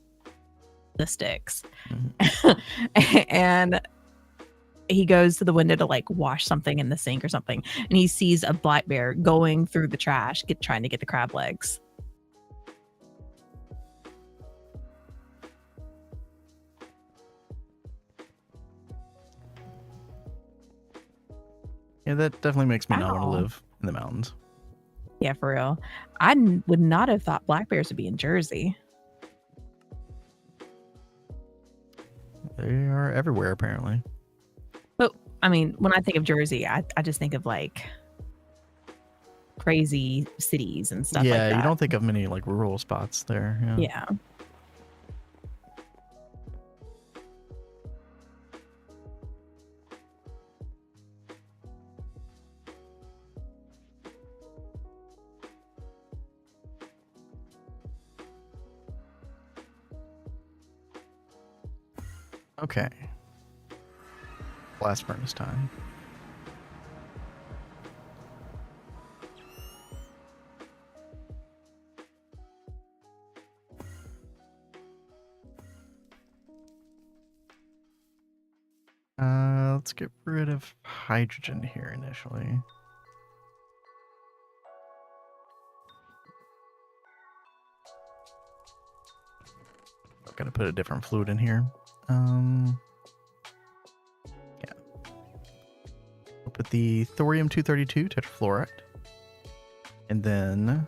the sticks. Mm-hmm. And he goes to the window to like wash something in the sink or something, and he sees a black bear going through the trash, trying to get the crab legs. Yeah, that definitely makes me not want to live in the mountains. Yeah, for real. I would not have thought black bears would be in Jersey. They are everywhere, apparently. But, I mean, when I think of Jersey, I just think of, like, crazy cities and stuff like that. Yeah, you don't think of many, like, rural spots there. Yeah. Okay. Blast furnace time. Let's get rid of hydrogen here initially. I'm gonna put a different fluid in here. Yeah. We'll put the thorium-232 tetrafluoride. And then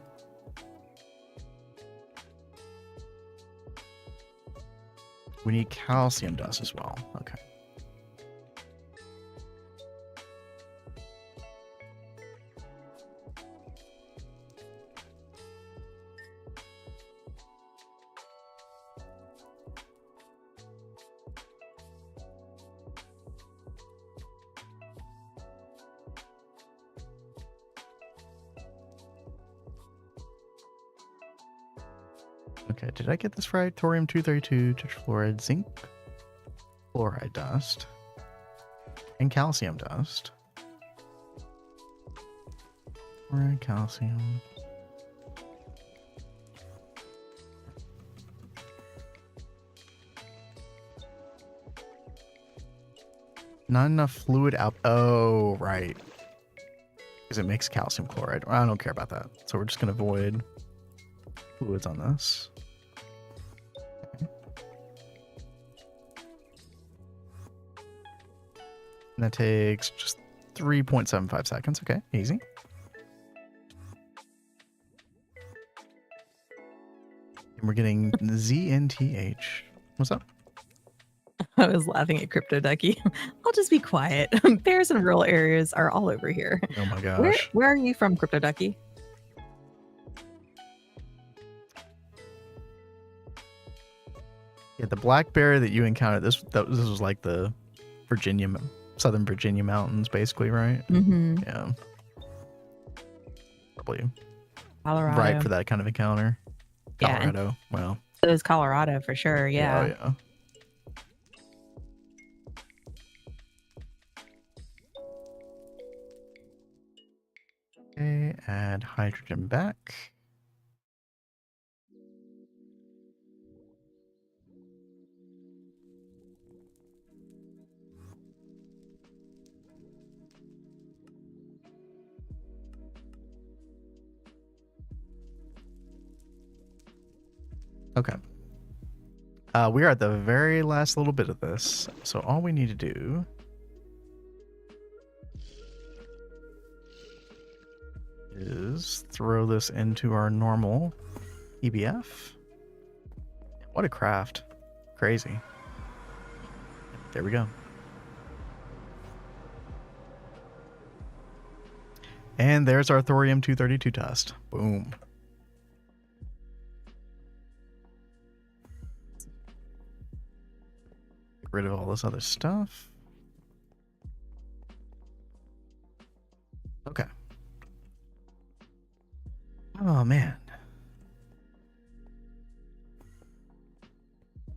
we need calcium dust as well. Okay. Okay, did I get this right? Thorium-232, tetrafluoride, zinc, fluoride dust, and calcium dust. Fluoride, calcium. Not enough fluid out. Oh, right. Because it makes calcium chloride. I don't care about that. So we're just going to avoid fluids on this. And that takes just 3.75 seconds. Okay, easy. And we're getting ZNTH. What's up? I was laughing at Crypto Ducky. I'll just be quiet. Bears in rural areas are all over here. Oh my gosh. Where are you from, Crypto Ducky? Yeah, the black bear that you encountered, this was like the Southern Virginia mountains, basically, right? Mm-hmm. Yeah. Probably Colorado. right for that kind of encounter. Yeah, Colorado. Well. It was Colorado for sure. Yeah. Yeah. Okay, add hydrogen back. Okay. We are at the very last little bit of this. So all we need to do is throw this into our normal EBF. What a craft. Crazy. There we go. And there's our thorium-232 test. Boom. Get rid of all this other stuff. Okay. Oh, man.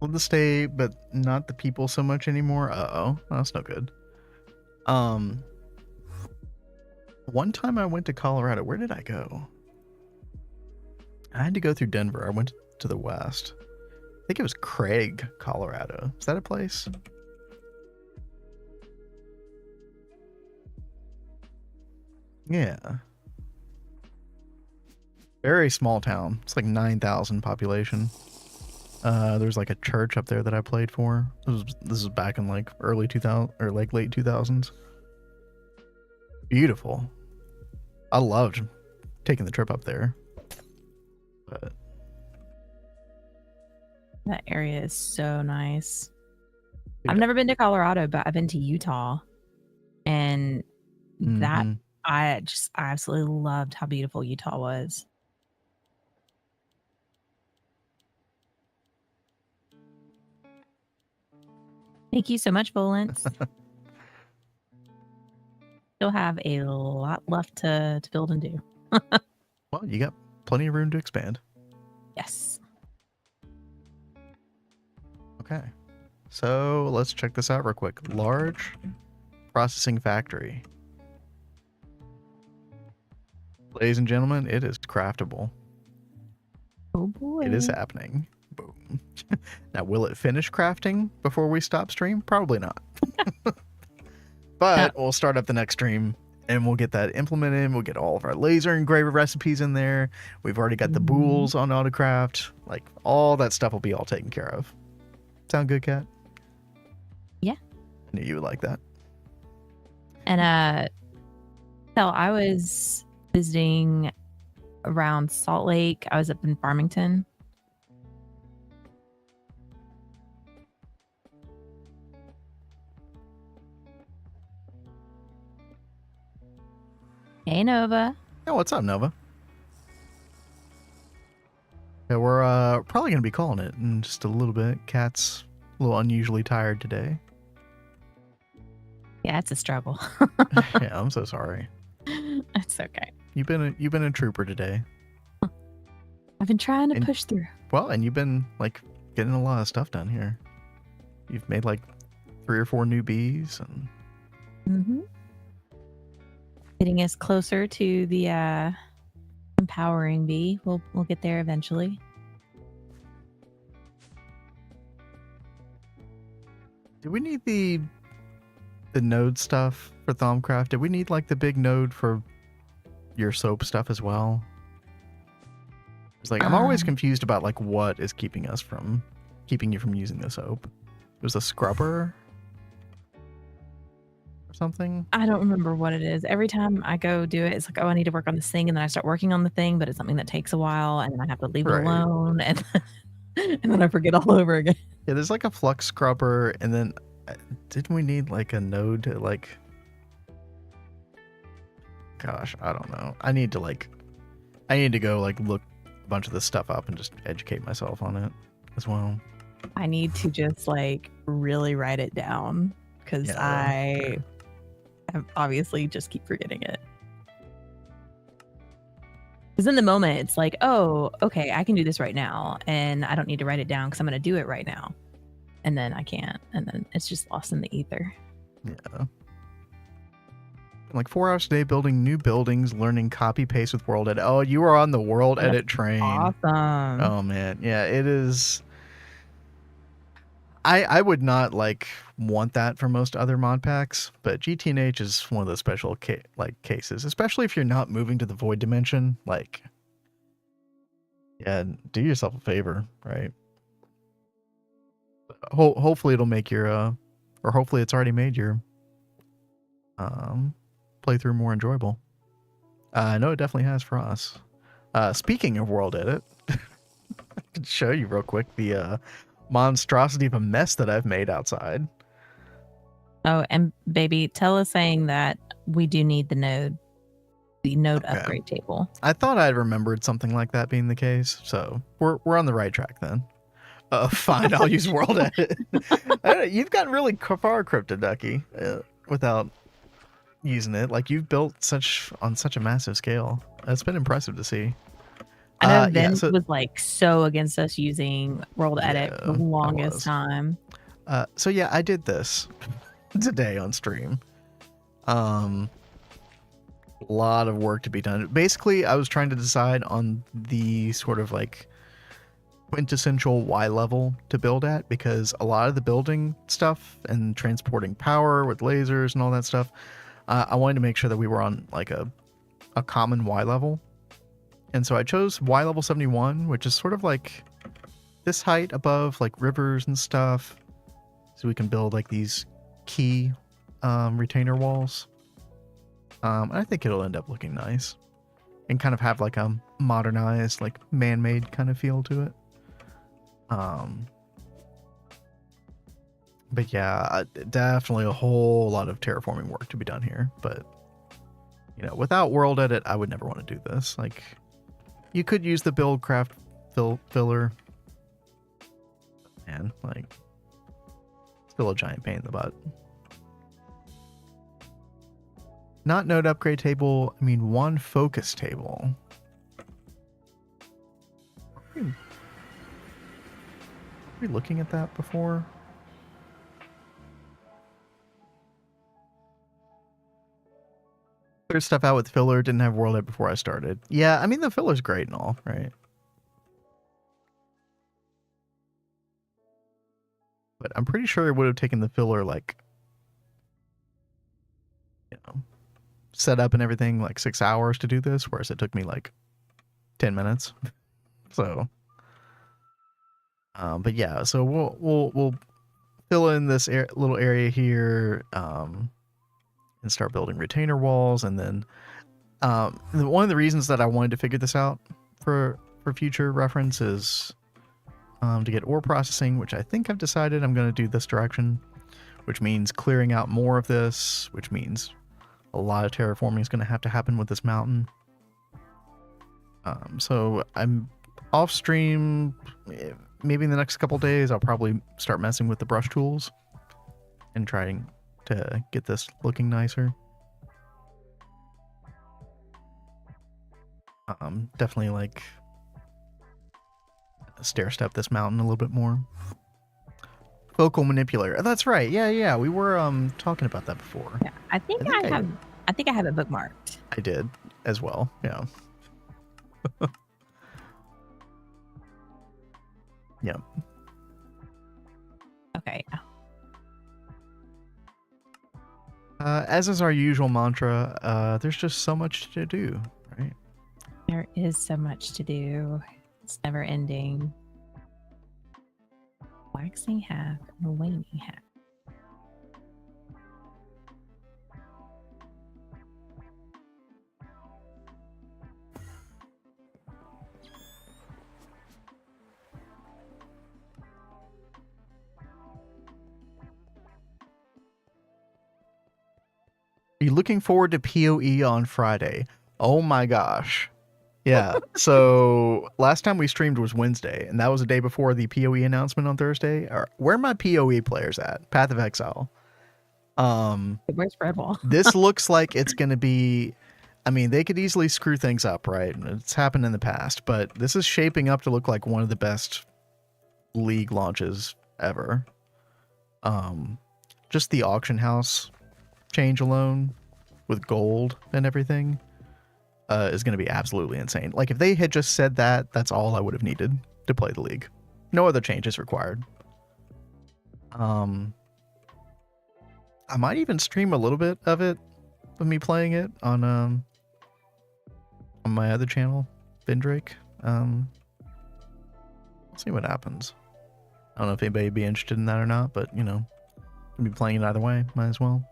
Well, the state, but not the people so much anymore. Uh-oh. That's no good. One time I went to Colorado. Where did I go? I had to go through Denver. I went to the west. I think it was Craig, Colorado. Is that a place? Yeah. Very small town. It's like 9,000 population. There's like a church up there that I played for. This is back in like early 2000 or like late 2000s. Beautiful. I loved taking the trip up there. But That area is so nice. Yeah. I've never been to Colorado, but I've been to Utah. And that Mhm. I absolutely loved how beautiful Utah was. Thank you so much, Volance. Still have a lot left to build and do. Well, you got plenty of room to expand. Yes. Okay. So let's check this out real quick. Large processing factory. Ladies and gentlemen, it is craftable. Oh boy. It is happening. Boom. Now, will it finish crafting before we stop stream? Probably not. But we'll start up the next stream and we'll get that implemented. We'll get all of our laser engraver recipes in there. We've already got the bools on AutoCraft. Like, all that stuff will be all taken care of. Sound good, Kat? Yeah. I knew you would like that. And so I was visiting around Salt Lake. I was up in Farmington. Hey, Nova. Yeah, what's up, Nova? Yeah, we're probably going to be calling it in just a little bit. Kat's a little unusually tired today. Yeah, it's a struggle. Yeah, I'm so sorry. It's okay. You've been a trooper today. I've been trying to And- push through. Well, and you've been like getting a lot of stuff done here. You've made like 3 or 4 new bees, and Mm-hmm. Getting us closer to the empowering bee. We'll get there eventually. do we need the node stuff for Thaumcraft? Did we need like the big node for your soap stuff as well? It's like I'm always confused about like what is keeping you from using the soap. It was a scrubber or something. I don't remember what it is. Every time I go do it, it's like, oh, I need to work on this thing, and then I start working on the thing, but it's something that takes a while, and then I have to leave it Right. alone, and and then I forget all over again. Yeah, there's like a flux scrubber, and then didn't we need like a node to like? Gosh, I don't know. I need to go like look a bunch of this stuff up and just educate myself on it as well. I need to just like really write it down because Yeah, I obviously just keep forgetting it. Because in the moment, it's like, oh, okay, I can do this right now, and I don't need to write it down because I'm going to do it right now. And then I can't, and then it's just lost in the ether. Yeah. Like 4 hours a day building new buildings, learning copy paste with world edit. Oh, you are on the world edit train. Awesome. Oh man, yeah, it is. I would not like want that for most other mod packs, but GTNH is one of those special cases, especially if you're not moving to the void dimension. Like, yeah, do yourself a favor, right? Hopefully it'll make your or hopefully it's already made your playthrough more enjoyable. I know it definitely has for us. Speaking of world edit, I can show you real quick the monstrosity of a mess that I've made outside. Oh, and baby, tell us saying that we do need the node Okay. upgrade table. I thought I'd remembered something like that being the case, so we're on the right track then. Fine, I'll use world edit. You've gotten really far, Crypto Ducky, without using it. Like you've built on such a massive scale. It's been impressive to see. I know yeah, Vin so- was like so against us using world edit Yeah, for the I longest was. time. So yeah, I did this today on stream. A lot of work to be done. Basically, I was trying to decide on the sort of like quintessential Y level to build at, because a lot of the building stuff and transporting power with lasers and all that stuff, I wanted to make sure that we were on like a common Y level. And so I chose Y level 71, which is sort of like this height above like rivers and stuff. So we can build like these key retainer walls. I think it'll end up looking nice and kind of have like a modernized, like man-made kind of feel to it. But yeah, definitely a whole lot of terraforming work to be done here. But you know, without world edit, I would never want to do this. Like, you could use the buildcraft filler, and like, still a giant pain in the butt. Not node upgrade table. I mean, one focus table. Were we looking at that before? Cleared stuff out with filler. Didn't have world edit before I started. Yeah, I mean, the filler's great and all, right? But I'm pretty sure it would have taken the filler, like, you know, set up and everything, like 6 hours to do this, whereas it took me like 10 minutes. So, but yeah, so we'll fill in this little area here, and start building retainer walls, and then one of the reasons that I wanted to figure this out for future reference is to get ore processing, which I think I've decided I'm going to do this direction, which means clearing out more of this, which means a lot of terraforming is going to have to happen with this mountain. So I'm off stream, maybe in the next couple days, I'll probably start messing with the brush tools and trying to get this looking nicer. Definitely like stair step this mountain a little bit more. Focal manipulator. That's right. Yeah. We were talking about that before. Yeah, I think I think I have it bookmarked. I did as well. Yeah. Yeah. Okay. As is our usual mantra, there's just so much to do, right? There is so much to do. It's never ending. Waxing half and waning half. Are you looking forward to PoE on Friday? Oh my gosh. Yeah. So last time we streamed was Wednesday, and that was the day before the PoE announcement on Thursday. Where are my PoE players at? Path of Exile. Where's Redwall? This looks like it's going to be, I mean, they could easily screw things up, right? It's happened in the past, but this is shaping up to look like one of the best League launches ever. Just the auction house change alone with gold and everything is going to be absolutely insane. Like, if they had just said that, that's all I would have needed to play the League. No other changes required. I might even stream a little bit of it, of me playing it on my other channel, Vindrake. We'll see what happens. I don't know if anybody would be interested in that or not, but you know, I'll be playing it either way. Might as well.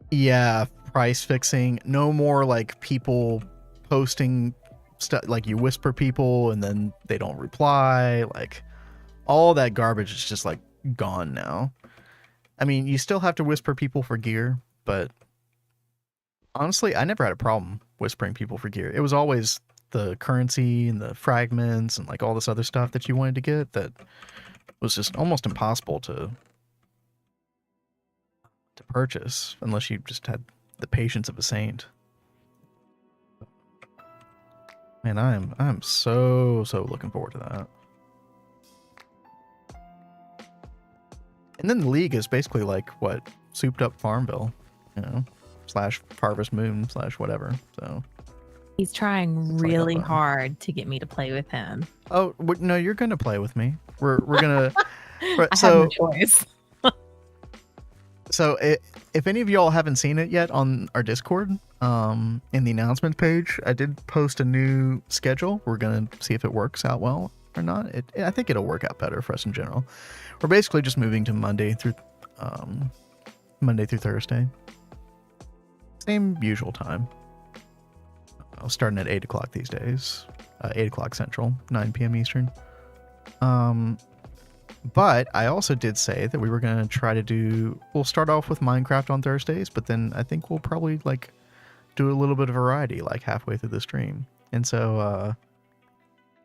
Yeah, price fixing. No more like people posting stuff, like you whisper people and then they don't reply. Like, all that garbage is just like gone now. I mean, you still have to whisper people for gear, but honestly, I never had a problem whispering people for gear. It was always the currency and the fragments and like all this other stuff that you wanted to get that was just almost impossible to purchase unless you just had the patience of a saint. Man, I'm so looking forward to that. And then the League is basically like what, souped up Farmville, you know, slash Harvest Moon slash whatever. So He's trying really hard to get me to play with him. oh no, you're gonna play with me. We're gonna. I have no choice. So if any of y'all haven't seen it yet on our Discord, in the announcements page, I did post a new schedule. We're gonna see if it works out well or not. I think it'll work out better for us in general. We're basically just moving to Monday through Thursday. Same usual time. Starting at 8 o'clock these days. 8 o'clock Central, 9 p.m. Eastern. But I also did say that we were going to try to we'll start off with Minecraft on Thursdays, but then I think we'll probably like do a little bit of variety like halfway through the stream. And so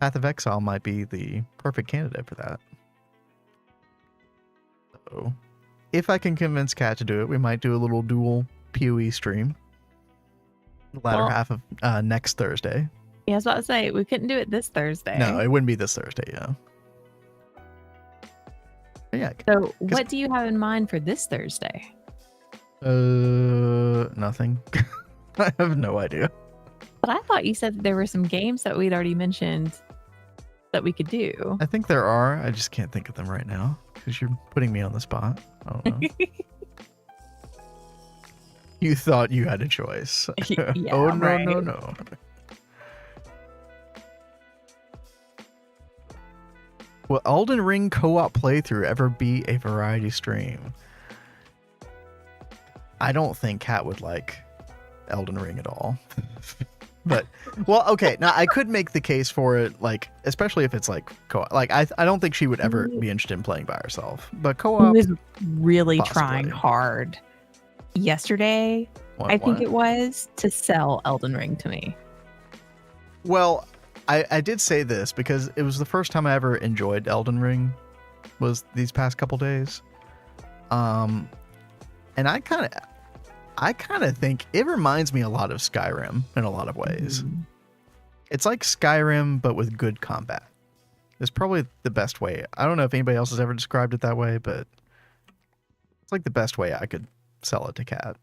Path of Exile might be the perfect candidate for that. So if I can convince Kat to do it, we might do a little dual PoE stream. The latter half of next Thursday. Yeah, I was about to say, we couldn't do it this Thursday. No, it wouldn't be this Thursday, yeah. But yeah. So what do you have in mind for this Thursday? Nothing. I have no idea. But I thought you said that there were some games that we'd already mentioned that we could do. I think there are. I just can't think of them right now because you're putting me on the spot. I don't know. You thought you had a choice. Yeah, oh, no, right. no. Will Elden Ring co-op playthrough ever be a variety stream? I don't think Kat would like Elden Ring at all. But, well, okay. Now, I could make the case for it, like, especially if it's like co-op. Like, I don't think she would ever be interested in playing by herself. But co-op, He was really possibly. trying hard yesterday, I think it was, to sell Elden Ring to me. Well, I did say this because it was the first time I ever enjoyed Elden Ring was these past couple days. And I kind of think it reminds me a lot of Skyrim in a lot of ways. It's like Skyrim, but with good combat. It's probably the best way. I don't know if anybody else has ever described it that way, but it's like the best way I could sell it to Kat.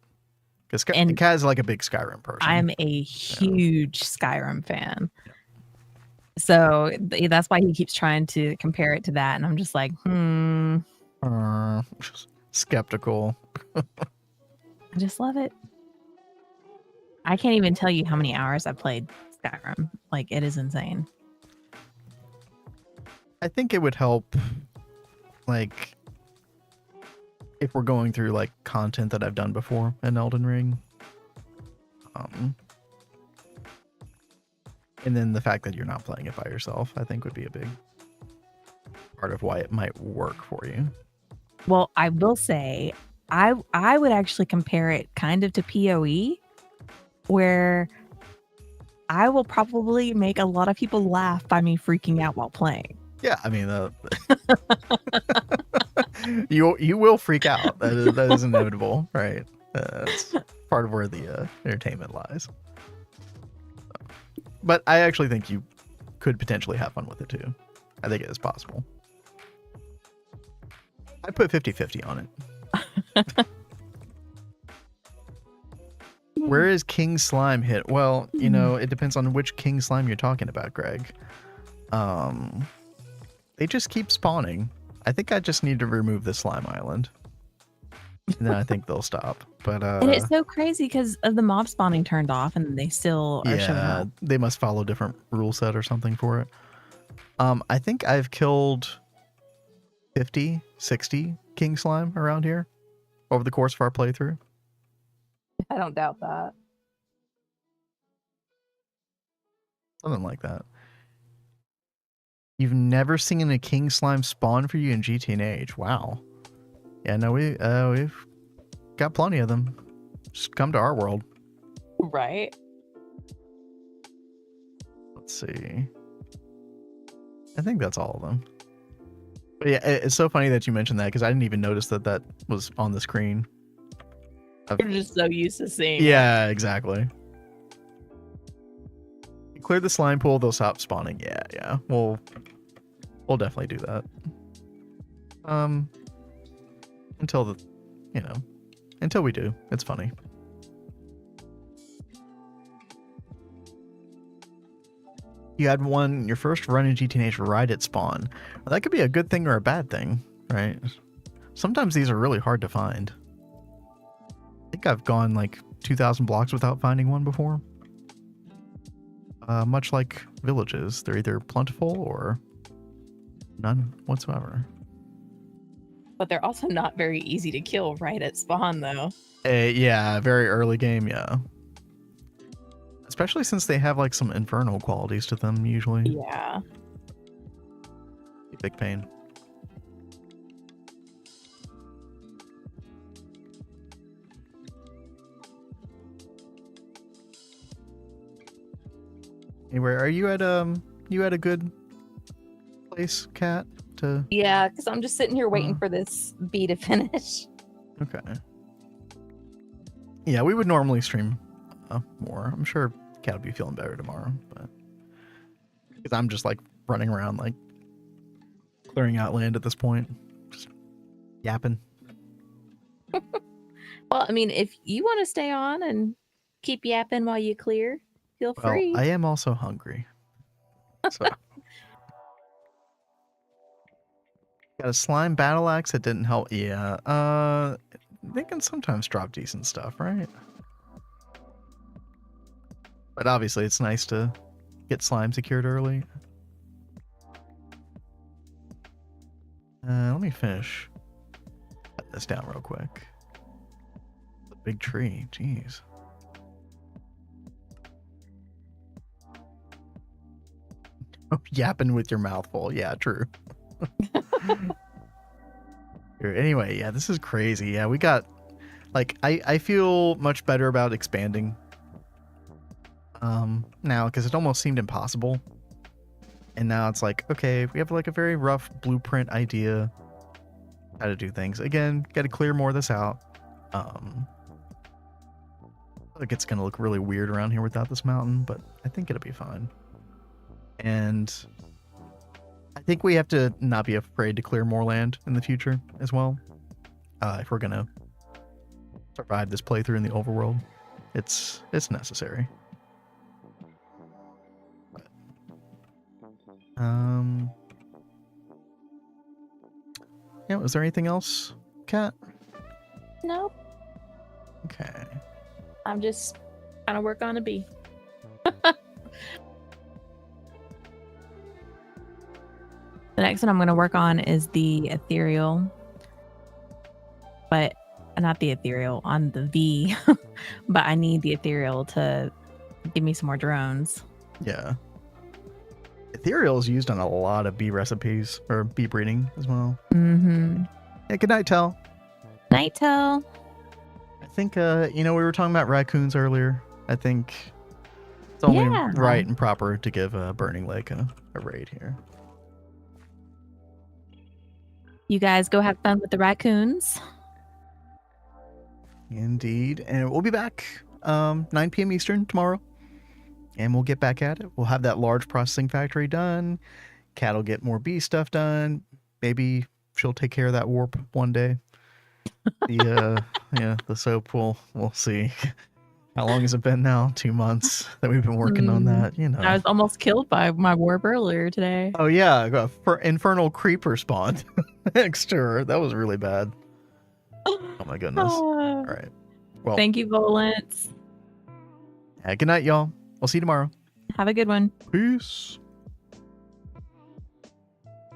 Because And Kat is like a big Skyrim person. I'm a huge Skyrim fan. So that's why he keeps trying to compare it to that. And I'm just like, Skeptical. I just love it. I can't even tell you how many hours I've played Skyrim. Like, it is insane. I think it would help, like, if we're going through, like, content that I've done before in Elden Ring. And then the fact that you're not playing it by yourself, I think would be a big part of why it might work for you. Well, I will say, I would actually compare it kind of to PoE, where I will probably make a lot of people laugh by me freaking out while playing. Yeah, I mean, you will freak out. That is inevitable, right? That's part of where the entertainment lies. But I actually think you could potentially have fun with it too. I think it is possible. I put 50-50 on it. Where is King Slime hit? Well, you know, it depends on which King Slime you're talking about, Greg. They just keep spawning. I think I just need to remove the slime island. And then I think they'll stop. But and it's so crazy because of the mob spawning turned off and they still are showing up. They must follow a different rule set or something for it. I think I've killed 50, 60 King Slime around here over the course of our playthrough. I don't doubt that. Something like that. You've never seen a King Slime spawn for you in GTNH. Wow. Yeah, no, we've got plenty of them. Just come to our world. Right. Let's see. I think that's all of them. But yeah, it's so funny that you mentioned that because I didn't even notice that was on the screen. You're just so used to seeing Yeah, exactly. You clear the slime pool, they'll stop spawning. Yeah. We'll definitely do that. Until we do. It's funny. You had your first run in GTNH right at spawn. Well, that could be a good thing or a bad thing, right? Sometimes these are really hard to find. I think I've gone like 2,000 blocks without finding one before. Much like villages, they're either plentiful or none whatsoever. But they're also not very easy to kill right at spawn, though. Yeah, very early game, yeah. Especially since they have like some infernal qualities to them usually. Yeah. Big pain. Anyway, are you at a good place, Kat? Yeah, because I'm just sitting here waiting for this bee to finish. Okay. Yeah, we would normally stream more. I'm sure Kat will be feeling better tomorrow, but because I'm just like running around like clearing out land at this point, just yapping. Well, I mean, if you want to stay on and keep yapping while you clear, feel free. I am also hungry. So. Got a slime battle axe that didn't help. Yeah, they can sometimes drop decent stuff, right? But obviously it's nice to get slime secured early. Let me finish. Cut this down real quick. The big tree, jeez. Yapping with your mouth full. Yeah, true. Anyway, yeah, this is crazy. Yeah, we got like I feel much better about expanding now because it almost seemed impossible. And now it's like, okay, we have like a very rough blueprint idea how to do things. Again, got to clear more of this out. Like it's gonna look really weird around here without this mountain, but I think it'll be fine. And I think we have to not be afraid to clear more land in the future as well. If we're gonna survive this playthrough in the overworld, it's necessary. Yeah, was there anything else, Kat? Nope. Okay. I'm just trying to work on a bee. The next one I'm going to work on is the ethereal, but not the ethereal on the V, but I need the ethereal to give me some more drones. Yeah. Ethereal is used on a lot of bee recipes or bee breeding as well. Mm-hmm. Yeah, good night, Tell. Nightel. I think, we were talking about raccoons earlier. I think it's only Yeah. right and proper to give Burning Lake a raid here. You guys go have fun with the raccoons. Indeed. And we'll be back 9 p.m. Eastern tomorrow. And we'll get back at it. We'll have that large processing factory done. Cat will get more bee stuff done. Maybe she'll take care of that warp one day. The soap, we'll see. How long has it been now? 2 months that we've been working on that, I was almost killed by my warp earlier today. Oh yeah, infernal creeper spawned next to her. That was really bad. Oh my goodness. All right. Well, Thank you, Volants. good night, y'all. We'll see you tomorrow. Have a good one. Peace.